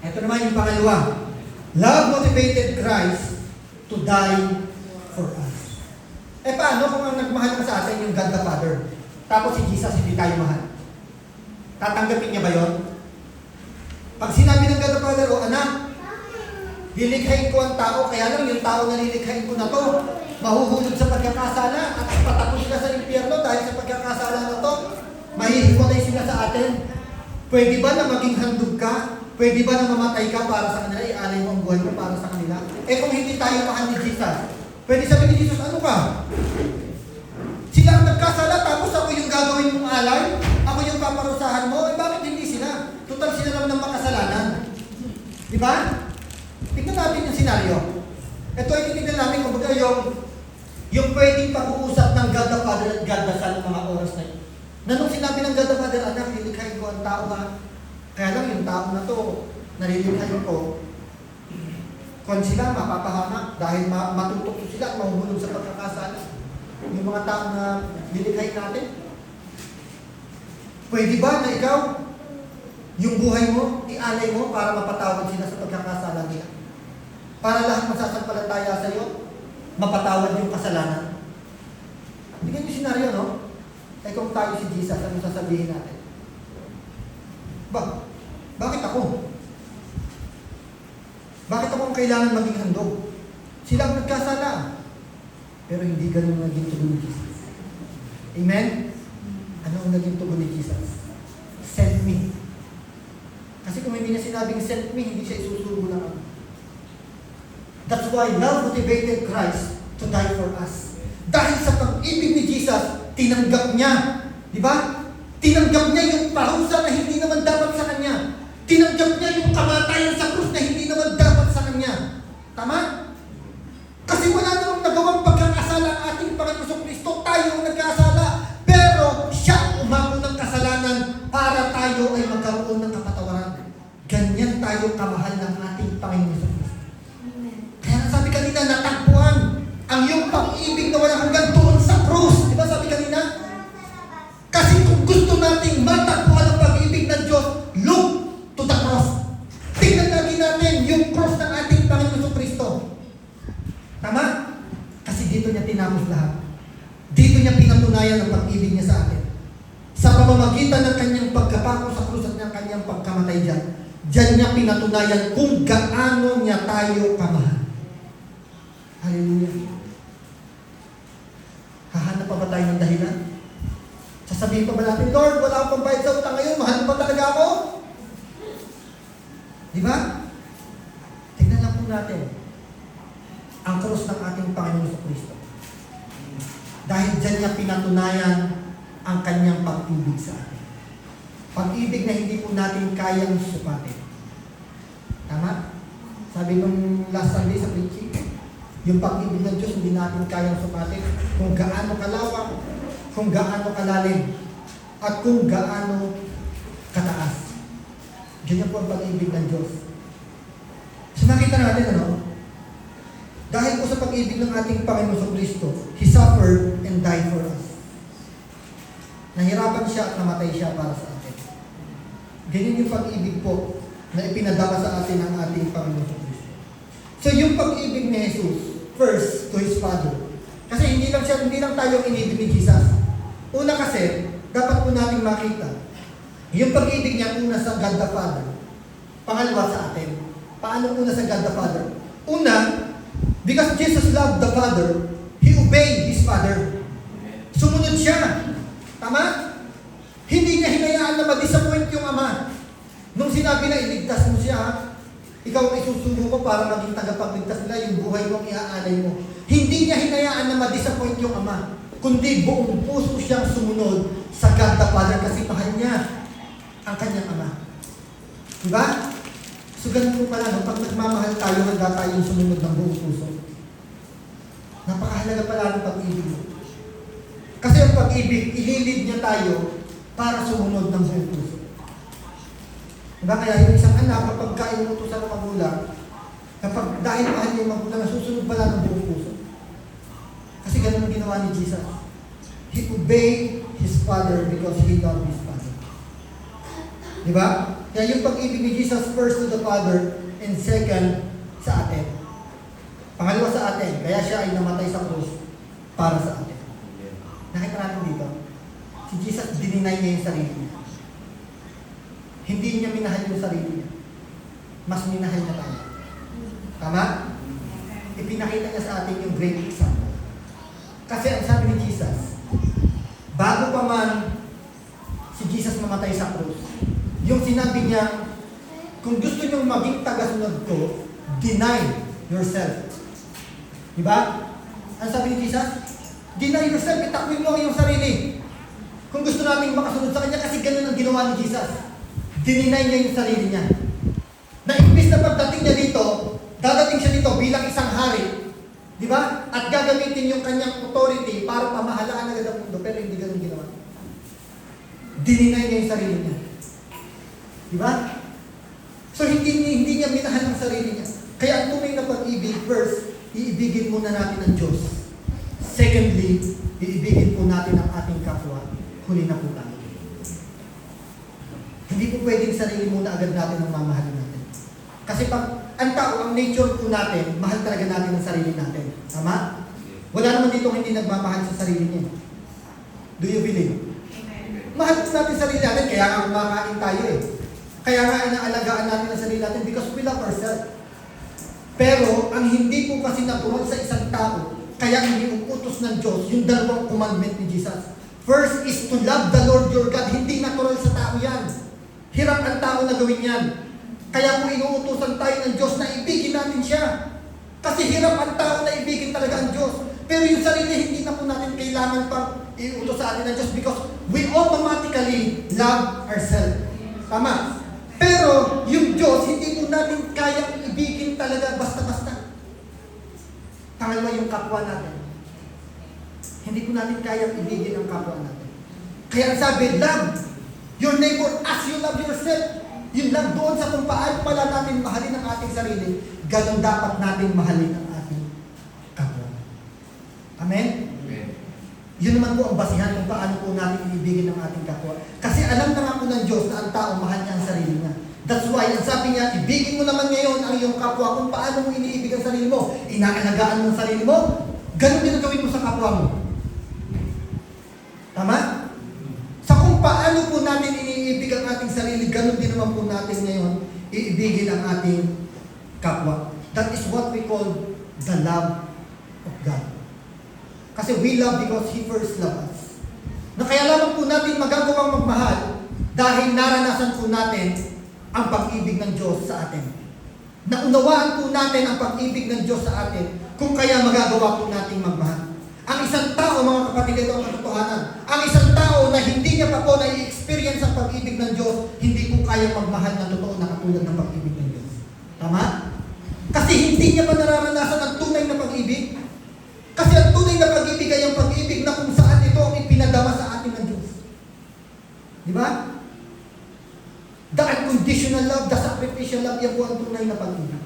Ito naman yung pangalawa. Love motivated Christ to die for us. Eh paano kung ang nagmahal ka sa atin yung God the Father? Tapos si Jesus hindi tayo mahal. Tatanggapin niya ba yun? Pag sinabi ng God the Father, o anak, lilikhain ko ang tao, kaya lang yung tao na lilikhain ko na to, mahuhulog sa pagkakasala at patapos sila sa impyerno dahil sa pagkakasala na to, mahihiwalay sila sa atin. Pwede ba na maging handog ka? Pwede ba na mamatay ka para sa kanila? Ialay mo ang buhay mo para sa kanila? Eh kung hindi tayo mahal ni Jesus, pwede sabihin ni Jesus, ano ka? Sila ang nagkasala, tapos ako yung gagawin mong alay? Ako yung paparusahan mo? Eh bakit hindi sila? Total sila naman ng makasalanan. Di ba? Tignan natin yung senaryo. Ito ay tinitignan namin kung baga yung pwedeng pag-uusap ng God the Father at God the Son ng mga oras na yun. Na nung sinabi ng God the Father, anak, nilikhain ko ang tao ba? Kaya lang yung tao na to, nalilikhain ko, kung sila mapapahamak dahil matutok sila at mahuhulog sa pagkakasala. Yung mga tao na nilikhain natin. Pwede ba na ikaw, yung buhay mo, ialay mo para mapatawad sila sa pagkakasala nila? Para lahat masasampalataya sa iyo, mapatawad yung kasalanan. Hindi ganyan yung senaryo, no? Eh kung tayo si Jesus, ano sasabihin natin? Bakit ako? Bakit ako ang kailangan maging handog? Sila ang nagkasala. Pero hindi ganun ang naging tugon ni Jesus. Amen? Ano ang naging tugon ni Jesus? Send me. Kasi kung hindi niya sinabing send me, hindi siya isusugo ng ano. That's why love motivated Christ to die for us. Dahil sa pag-ibig ni Jesus, tinanggap niya. Di ba? Tinanggap niya yung parusa na hindi naman dapat sa kanya. Tinanggap niya yung kamatayan sa krus na hindi naman dapat sa kanya. Tama? Kasi wala namang nagawang pagkakasala ang ating Panginoon Kristo. Tayo ang nagkasala. Pero siya umako ng kasalanan para tayo ay magkaroon ng kapatawaran. Ganyan tayo kamahal ng ating Panginoon Kristo. Kaya sabi kanina, natagpuan ang iyong pag-ibig na walang hanggan doon sa krus. Di ba sabi kanina? Kasi kung gusto nating matagpuan ang pag-ibig ng Diyos, look to the cross. Tingnan lagi natin yung cross ng ating Panginoon Kristo. Tama? Kasi dito niya tinapos lahat. Dito niya pinatunayan ang pag-ibig niya sa atin. Sa pamamagitan ng kanyang pagkapako sa krus at ng kanyang pagkamatay dyan, diyan niya pinatunayan kung gaano niya tayo kamahal. Hallelujah. Hahanap pa ba tayo ng dahilan? Sasabihin pa ba natin, Lord, wala akong pambayad sa utang ngayon, mahal ba talaga ako? Di ba? Tignan lang po natin ang krus ng ating Panginoon Kristo. Dahil dyan niya pinatunayan ang kanyang pag-ibig sa atin. Pag-ibig na hindi po natin kayang sukatin. Tama? Sabi nung last Sunday sa preaching, yung pag-ibig ng Diyos hindi natin kayang sukatin kung gaano kalawak, kung gaano kalalim, at kung gaano kataas. Ganyan po ang pag-ibig ng Diyos. So nakita natin, ano? Dahil po sa pag-ibig ng ating Panginoon Kristo, He suffered and died for us. Nahirapan siya at namatay siya para sa atin. Ganyan yung pag-ibig po na ipinadala sa atin ng ating Panginoon Kristo. So yung pag-ibig ni Jesus, first to His Father. Kasi hindi lang tayo inibig ni Jesus. Una kasi, dapat po nating makita, yung pag-ibig niya una sa God the Father. Pangalawa sa atin. Paano una sa God the Father? Una, because Jesus loved the Father, He obeyed His Father. Sumunod siya. Tama? Hindi niya hinayaan na ma-disappoint yung Ama. Nung sinabi na iligtas mo siya, ikaw ang isusugo ko para maging tagapagligtas nila, yung buhay mo iaalay mo. Hindi niya hinayaan na ma-disappoint yung Ama, kundi buong puso siyang sumunod sa God the Father kasi mahal niya ang kanyang Ama. Diba? So ganun po pala, no? Pag nagmamahal tayo, handa tayong sumunod ng buong puso. Napakahalaga pala ng pag-ibig mo. Kasi ang pag-ibig, ililid niya tayo para sumunod ng buong puso. Diba? Kaya yung isang anak, kapag kainutusan ng magulang, kapag dahil mahal niya yung magulang, nasusunod pala ng buong puso. Kasi ganun ang ginawa ni Jesus. He obeyed His Father because He loved His Father. Diba? Kaya yung pag-ibig ni Jesus, first to the Father, and second, sa atin. Pangalawa sa atin, kaya siya ay namatay sa krus para sa atin. Nakita natin dito, si Jesus dininay niya yung sarili niya. Hindi niya minahal yung sarili niya. Mas minahal niya tayo. Tama? Ipinakita niya sa atin yung great example. Kasi ang sabi ni Jesus, bago pa man si Jesus mamatay sa krus, yung sinabi niya, kung gusto niyong maging tagasunod ko, deny yourself. Diba? Ang sabi ni Jesus, deny yourself, itakwin mo ang iyong sarili. Kung gusto nating makasunod sa Kanya, kasi ganun ang ginawa ni Jesus. Dininay niya yung sarili niya. Na imbis na pagdating niya dito, dadating siya dito bilang isang hari, Di ba? At gagamitin yung kanyang authority para pamahalaan agad ang mundo, pero hindi ganun ginawa. Dininay niya yung sarili niya. Di ba? So hindi niya minahal ang sarili niya. Kaya ang tunay na pag-ibig, first, iibigin muna natin ang Diyos. Secondly, iibigin po natin ang ating kapwa. Huli na po tayo. Hindi po pwedeng sarili muna agad natin ang mamahalin natin. Kasi pag ang tao, ang nature po natin, mahal talaga natin ang sarili natin. Tama? Wala naman dito hindi nagmamahal sa sarili niya. Do you believe? Mahal po natin sarili natin, kaya nga kumakain tayo eh. Kaya nga inaalagaan natin ang sarili natin because we love ourselves. Pero ang hindi po kasi natural sa isang tao, kaya hindi utos ng Diyos yung dalawang commandment ni Jesus. First is to love the Lord your God. Hindi natural sa tao yan. Hirap ang tao na gawin yan. Kaya kung inuutosan tayo ng Diyos na ibigin natin siya. Kasi hirap ang tao na ibigin talaga ang Diyos. Pero yung sarili, hindi na po natin kailangan pang iutos sa atin ng Diyos because we automatically love ourselves. Tama? Pero yung Diyos, hindi po natin kayang ibigin talaga basta-basta. Pangalawa yung kapwa natin. Hindi po natin kayang ibigin ang kapwa natin. Kaya sabi, love your neighbor as you love yourself. Yun lang doon sa kung paano pala natin mahalin ang ating sarili, ganun dapat natin mahalin ang ating kapwa. Amen? Amen. Yun naman po ang basihan kung paano po natin ibigin ang ating kapwa. Kasi alam na nga po ng Diyos na ang tao mahal niya ang sarili niya. That's why, ang sabi niya, ibigin mo naman ngayon ang iyong kapwa kung paano mo iniibig ang sarili mo. Inaalagaan mo ang sarili mo, ganun din ang gawin mo sa kapwa mo. Tama? Sa kung paano po natin iniibig ang ating sarili, ganun din naman po natin ngayon iibigin ang ating kapwa. That is what we call the love of God. Kasi we love because He first loved us. Na kaya lamang po natin magagawang magmahal dahil naranasan po natin ang pag-ibig ng Diyos sa atin. Naunawaan po natin ang pag-ibig ng Diyos sa atin kung kaya magagawa po natin magmahal. Ang isang tao, mga kapatid, ito ang katotohanan. Ang isang tao na hindi niya pa po na-experience ang pag-ibig ng Diyos, hindi po kaya magmahal na totoo na katulad ng pag-ibig ng Diyos. Tama? Kasi hindi niya pa nararanasan ang tunay na pag-ibig. Kasi ang tunay na pag-ibig ay ang pag-ibig na kung saan ito ang ipinadama sa atin ng Diyos. Di ba? The unconditional love, the sacrificial love, yan po ang tunay na pag-ibig.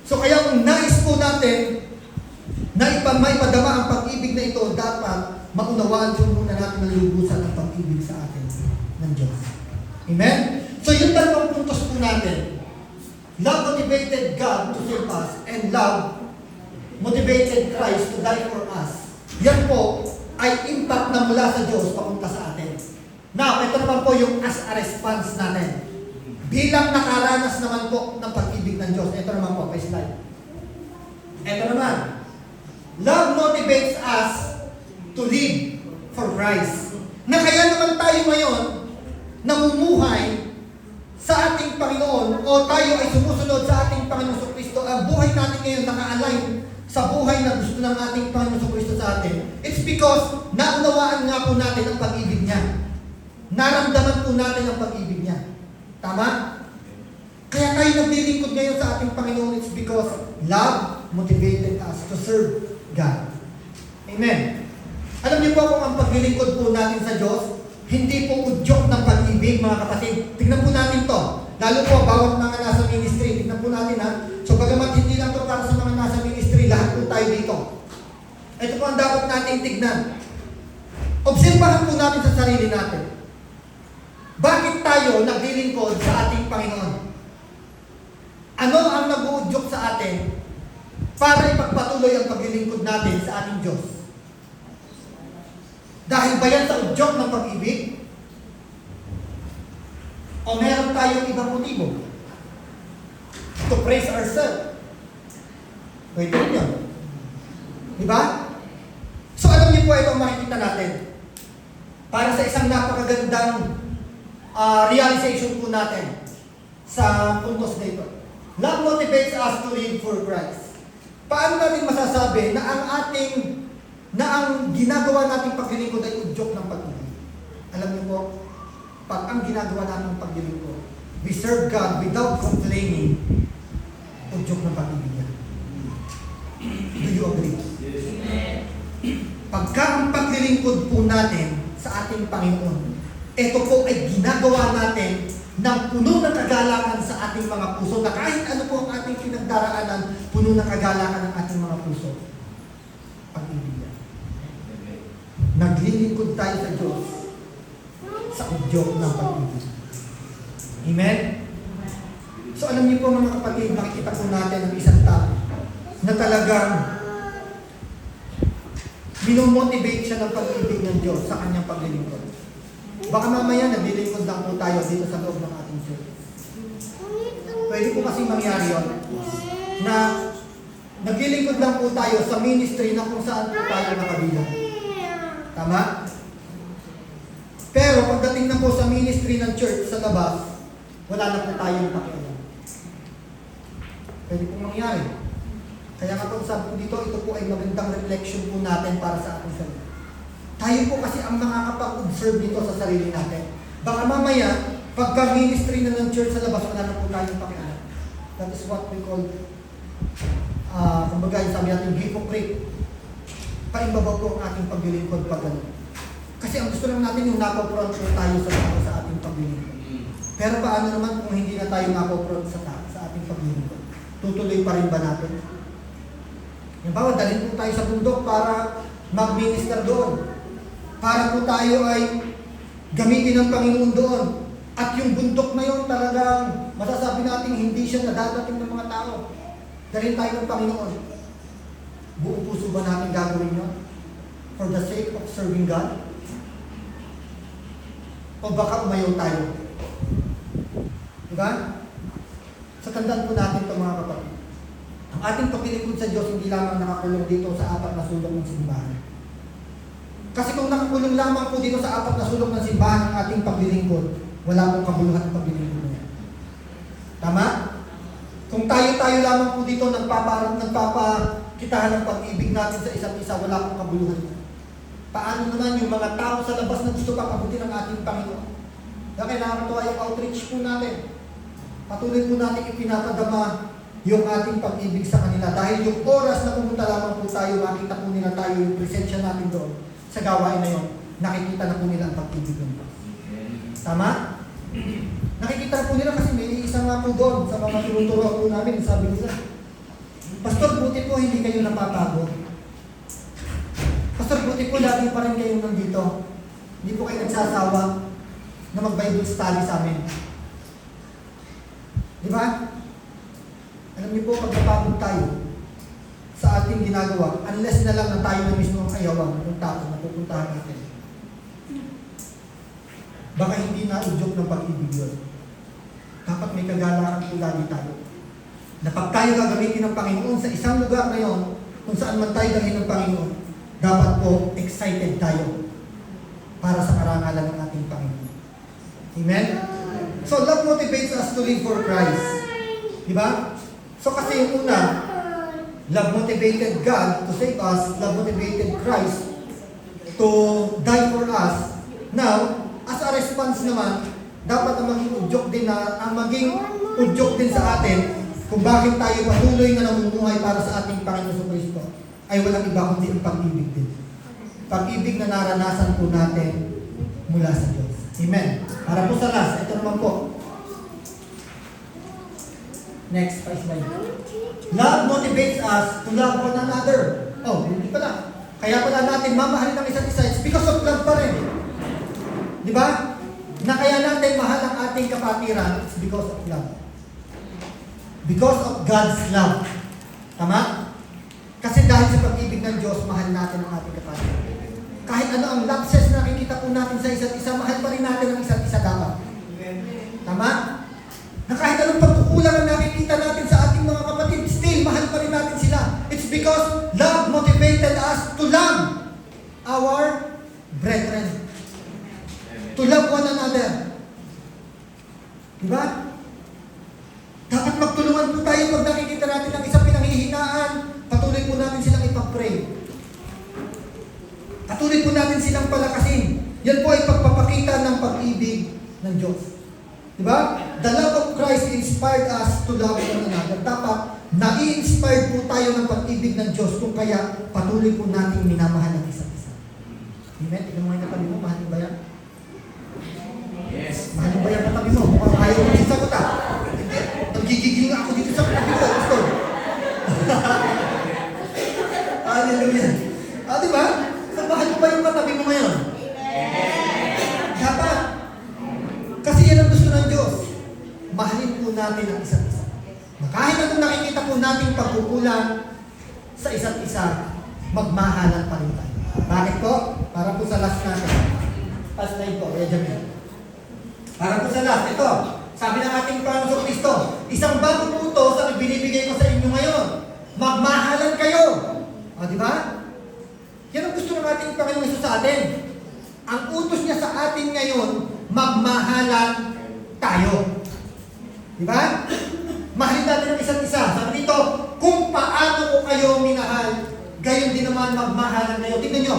So kaya kung nais po natin na may padama ang pag-ibig na ito, dapat maunawaan po muna natin ang lubusan ng pag-ibig sa atin ng Diyos. Amen? So yung dalawang puntos po natin, love motivated God to save us and love motivated Christ to die for us. Yan po ay impact na mula sa Diyos papunta sa atin. Now, ito naman po yung as a response natin. Bilang nakaranas naman po ng pag-ibig ng Diyos. Ito naman po, may slide. Ito naman. Love motivates us to live for Christ. Na kaya naman tayo ngayon namumuhay sa ating Panginoon o tayo ay sumusunod sa ating Panginoon Kristo. Ang buhay natin ngayon naka-align sa buhay na gusto ng ating Panginoon Kristo sa atin. It's because naunawaan nga po natin ang pag-ibig niya. Naramdaman po natin ang pag-ibig niya. Tama? Kaya tayo naglilingkod ngayon sa ating Panginoon. It's because love motivated us to serve God. Amen. Alam niyo po kung ang paglilingkod po natin sa Diyos, hindi po udyok ng pag-ibig, mga kapatid. Tignan po natin to. Lalo po, bawat mga nasa ministry, tignan po natin ha. So bagamat hindi lang to para sa mga nasa ministry, lahat po tayo dito. Ito po ang dapat natin tignan. Obserbahan po natin sa sarili natin. Bakit tayo naglilingkod sa ating Panginoon? Ano ang nag-uudyok sa atin para ipagpatuloy ang paglilingkod natin sa ating Diyos? Dahil ba yan sa udyok ng pag-ibig? O meron tayong ibang motibo? To praise ourselves. Pwede rin yun. Diba? So alam niyo po ito ang makikita natin. Para sa isang napakagandang realization po natin sa puntos na ito. Love motivates us to live for Christ. Paano natin masasabi na ang ginagawa nating paglilingkod ay udyok ng pag-ibig? Alam niyo po, pag ang ginagawa nating paglilingkod, we serve God without complaining, udyok ng pag-ibig yan. Do ating Panginoon. Ito po ay ginagawa natin ng puno ng kagalakan sa ating mga puso, na kahit ano po ang ating pinagdaraanan, puno ng kagalakan ng ating mga puso. Pag-ibig yan. Naglilingkod tayo sa Diyos sa udyok ng pag-ibig. Amen? So alam niyo po mga kapatid, makikita po natin ang isang tao na talagang minomotivate siya ng pag-ibig ng Diyos sa kanyang paglilingkod. Baka mamaya naglilingkod lang po tayo dito sa loob ng ating church. Pwede po kasi mangyari yun na naglilingkod lang po tayo sa ministry na kung saan po tayo nakabilang. Tama? Pero pagdating na po sa ministry ng church sa labas, wala na po tayong pakialam. Pwede po mangyari. Kaya nga po sabi ko dito, ito po ay magandang reflection po natin para sa ating sarili. Tayo po kasi ang makakapag-observe dito sa sarili natin. Baka mamaya, pagka-ministry na ng church sa labas, wala na po tayong pakialam. That is what we call, kumbaga, sabi natin, hypocrite. Paimbabaw po ang ating paglilingkod pag gano'n. Kasi ang gusto lang natin yung napo-front po tayo sa ating paglilingkod. Pero paano naman kung hindi na tayo napo-front sa ating paglilingkod? Tutuloy pa rin ba natin? Yung bawa, dalhin po tayo sa bundok para mag-minister doon. Para po tayo ay gamitin ng Panginoon doon. At yung bundok na yun talagang masasabi natin hindi siya nadadating ng mga tao. Dalhin tayo ng Panginoon. Buong puso ba natin gagawin yun? For the sake of serving God? O baka umayaw tayo? Diba? So tandaan po natin ito mga kapatid. Ang ating paglilingkod sa Diyos hindi lamang nakakulong dito sa 4 na sulok ng simbahan. Kasi kung nakakulong lamang po dito sa 4 na sulok ng simbahan ang ating paglilingkod, wala pong kabuluhan ng paglilingkod niya. Tama? Kung tayo lamang po dito nagpapakitahan ng pag-ibig natin sa isa't isa, wala pong kabuluhan niya. Paano naman yung mga tao sa labas na gusto pang abutin ng ating Panginoon? Kaya nakakatuwa yung outreach po natin. Patuloy po natin ipinapadama yung ating pag-ibig sa kanila. Dahil yung oras na pumunta lamang po tayo, makita po nila tayo, yung presensya natin doon sa gawain na yun, nakikita na po nila ang pag-ibig ng Diyos. Tama? Nakikita na po nila kasi may isa nga po doon sa mga tinuturo po namin, sabi nila, Pastor, buti po hindi kayo napapagod. Pastor, buti po lagi pa rin kayo nandito. Hindi po kayo nagsasawa na mag-Bible study sa amin. Di ba? Alam niyo po, pag napagod tayo sa ating ginagawa, unless na lang na tayo na mismo ang ayawan ng tao na pupuntahan natin. Baka hindi na udyok ng pag-ibig yun. Dapat may kagalakan po lagi tayo. Na pag tayo gagamitin ng Panginoon sa isang lugar na yon, kung saan man tayo dalhin ng Panginoon, dapat po excited tayo para sa karangalan ng ating Panginoon. Amen? So, love motivates us to live for Christ. Diba? So, kasi yung una, love motivated God to save us, love motivated Christ to die for us. Now, as a response naman, dapat ang maging udyok din sa atin kung bakit tayo patuloy na namumuhay para sa ating Panginoon Kristo ay walang iba kundi ang pag-ibig din. Pag-ibig na naranasan po natin mula sa Diyos. Amen. Para po sa last, ito naman po. Next slide. Love motivates us to love one another. Oh, hindi pala. Kaya pala natin mamahalin ng isa't isa. It's because of love pa rin. Di ba? Na kaya natin mahal ang ating kapatiran, it's because of love. Because of God's love. Tama? Kasi dahil sa pag-ibig ng Diyos, mahal natin ang ating kapatiran. Kahit ano ang lapses na nakikita po natin sa isa't isa, mahal pa rin natin ang isa't isa dapat. Tama? Na kahit anong pagkukulang ang nakikita natin sa ating mga kapatid, still, mahal pa rin natin sila. It's because love motivated us to love our brethren. To love one another. Diba? Dapat magtulungan po tayo pag nakikita natin ang isang pinanghihinaan. Patuloy po natin silang ipag-pray. Patuloy po natin silang palakasin. Yan po ay pagpapakita ng pag-ibig ng Diyos. Diba? The love of Christ inspired us to love one another. Dapat nai-inspired po tayo ng pag-ibig ng Diyos kung kaya patuloy po natin minamahal ang isa't isa. Amen? Tignan mo yung katabi mo, mahalin ba yan? Yes. Mahalin ba yan katabi mo? Mukhang ayaw mo yung sagot ah. Hindi. Nagigigil nga ako dito sa katabi ko. Gusto. Hallelujah. Diba? So, mahal mo ba yung katabi mo ngayon? Dapat. Kasi yan ang gusto ng Diyos. Mahalin po natin ang isa't isa. Na kahit anong nakikita po natin pagkukulang sa isa't isa, magmahalan pa rin tayo. Bakit po? Para po sa last natin. Last slide po, Benjamin. Para po sa last, ito. Sabi ng ating Panginoon Kristo, isang bagong utos ang ibinibigay ko sa inyo ngayon. Magmahalan kayo. O, di ba? Yan ang gusto ng ating Panginoon Kristo sa atin. Ang utos niya sa atin ngayon, magmahalan tayo. Di ba? Mahalin natin ang isa't isa. Sabi dito, kung paano ko kayo minahal, gayon din naman magmahalan kayo. Tingnan nyo,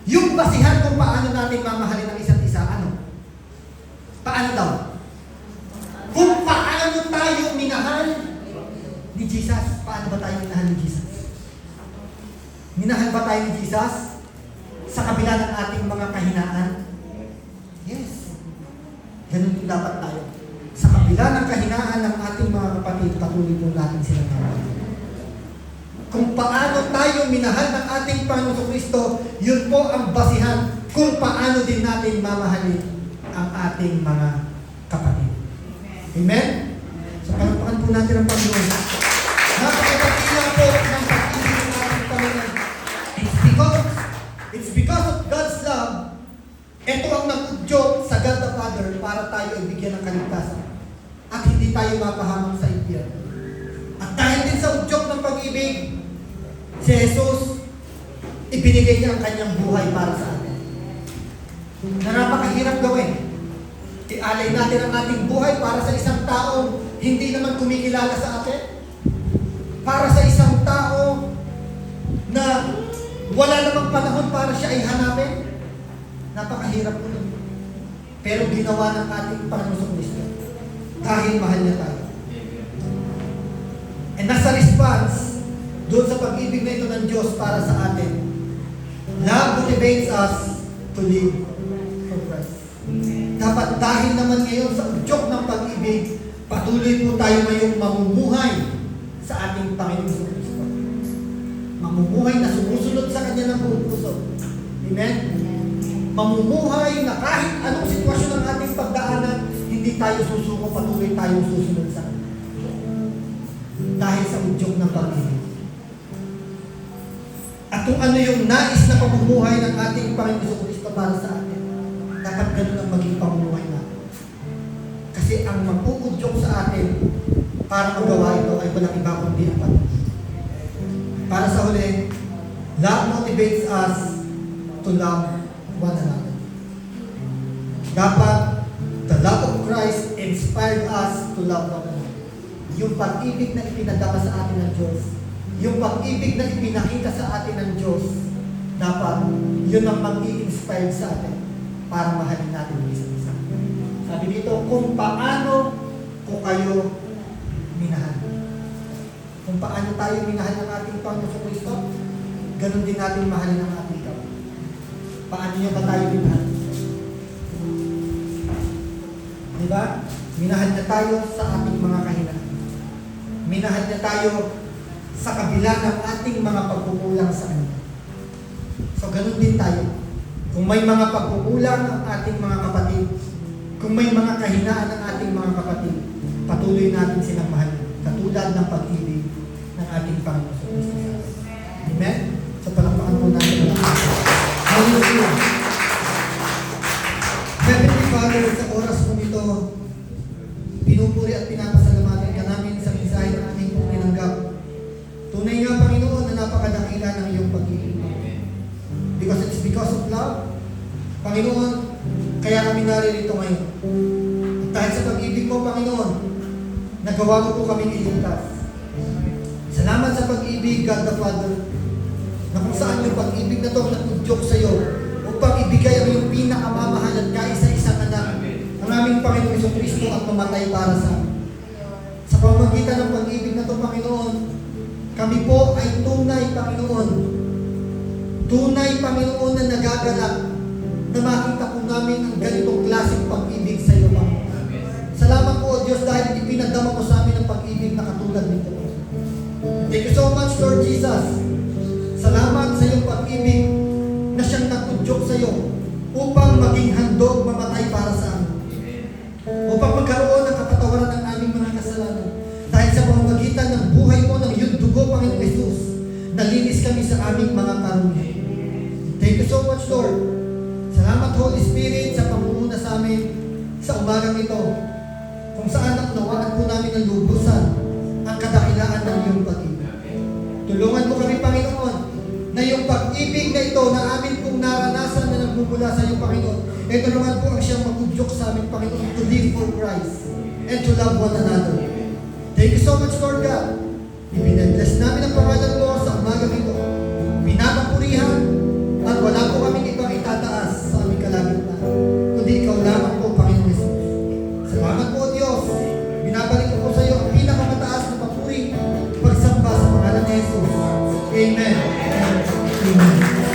yung basihan kung paano natin mamahalin ang isa't isa, ano? Paano daw? Kung paano tayo minahal ni Jesus, paano ba tayo minahal ni Jesus? Minahal ba tayo ni Jesus sa kabila ng ating mga kahinaan? Yes. Ganun din dapat tayo. Sa kabila ng kahinaan ng ating mga kapatid, patuloy po natin silang mamahalin. Kung paano tayo minahal ng ating Panginoon Kristo, yun po ang basihan kung paano din natin mamahalin ang ating mga kapatid. Amen? So, palakpakan po natin ang Panginoon. Napakapagkila po ng pag-ibig ng ating Panginoon. It's because of God's love, ito ang nag-udyok sa God the Father para tayo ibigyan ng kaligtasan at hindi tayo mapahamak sa impyerno. At dahil din sa udyok ng pag-ibig, si Jesus, ibinigay niya ang kanyang buhay para sa atin. Na napakahirap gawin. Ialay natin ang ating buhay para sa isang tao hindi naman kumikilala sa atin. Para sa isang tao na wala namang panahon para siya ay hanapin. Napakahirap po nun. Pero ginawa ng ating Panginoon Kristo dahil mahal niya tayo. And nasa response doon sa pag-ibig na ito ng Diyos para sa atin, love motivates us to live for Christ. Dapat dahil naman ngayon sa udyok ng pag-ibig, patuloy po tayo ngayong mamumuhay sa ating Panginoon Kristo. Mamumuhay na sumusunod sa Kanya ng buong puso. Amen? Mamumuhay na kahit anong sitwasyon ng ating pagdaanan, hindi tayo susuko, patuloy tayong susunod sa Kanya. Dahil sa udyok ng pag-ibig. At kung ano yung nais na pamumuhay ng ating Panginoon Kristo para sa atin, dapat ganun ang maging pamumuhay natin. Kasi ang mapuudyok sa atin para magawa ito ay walang iba kundi ang pag-ibig. Para sa huli, love motivates us to love one another. Dapat the love of Christ inspired us to love one another. Yung pag-ibig na ipinadama sa atin ng Diyos, yung pag-ibig na ipinakita sa atin ng Diyos, dapat yun ang mag-i-inspire sa atin para mahalin natin ang isa't isa. Sabi dito, kung paano ko kayo minahal. Kung paano tayo minahal ng ating Panginoon Kristo, ganun din natin mahalin ang ating kapatid. Paano niya ba tayo minahal? Diba? Minahal niya tayo sa ating mga kahinaan. Minahal niya tayo sa kabila ng ating mga pagkukulang sa Kanya. So, ganun din tayo. Kung may mga pagkukulang ang ating mga kapatid, kung may mga kahinaan ng ating mga kapatid, patuloy natin silang mahal. Katulad ng pag-ibig ng ating Panginoon sa Kristo. Amen? So, palakpakan po natin ang Hallelujah! Heavenly Father, sa oras po nito, pinupuri at pinapasalamatan ka namin sa mensahe ng aming pong tinanggap. Tunay nga, Panginoon, na napakadakila ng iyong pag-ibig. Because it's because of love. Panginoon, kaya kami naririto ngayon. At dahil sa pag-ibig mo, Panginoon, nagawa mo po kaming iligtas. Salamat sa pag-ibig, God the Father, na kung saan yung pag-ibig na ito natudyok sa iyo upang ibigay ang iyong pinakamamahal at kaisa-isang anak, ang aming Panginoon Jesucristo at mamatay para sa amin. Sa pamamagitan ng pag-ibig na ito, Panginoon, kami po ay tunay, Panginoon, Tunay, Panginoon, na nagagalak na makita po namin ang ganitong klaseng pag-ibig sa iyo, Panginoon. Salamat po, O Diyos, dahil ipinadama mo sa amin ang pag-ibig na katulad nito. Thank you so much, Lord Jesus. Salamat sa iyong pag-ibig na siyang nakudyok sa iyo upang maging handog mamatay para sa amin. Upang magkaroon ng kapatawaran ng aming mga kasalanan. Dahil sa pamamagitan ng buhay mo, ng iyong dugo, Panginoong Jesus, nalinis kami sa aming mga karunya. Thank you so much, Lord. Salamat, Holy Spirit, sa pamumuna sa amin sa umagang ito, kung saan naunawaan po namin ng lubusan ang kadakilaan ng iyong pag-ibig. Tulungan mo kami, Panginoon, na yung pag-ibig na ito na amin pong naranasan na nagmumula sa iyo, Panginoon, tulungan po ang siyang magudyok sa amin, Panginoon, to live for Christ and to love one another. Thank you so much, Lord God. Ipinabless namin ang pangalan mo sa umagang ito. Pinapapurihan at wala po kaming ibang itataas sa aming kalagitnaan, kundi ikaw lamang po, Panginoon Jesus. Salamat po, Diyos. Binabalik ko po sa iyo ang pinakamataas na papuri, pagsamba sa pangalan ni Jesus. Amen. Amen.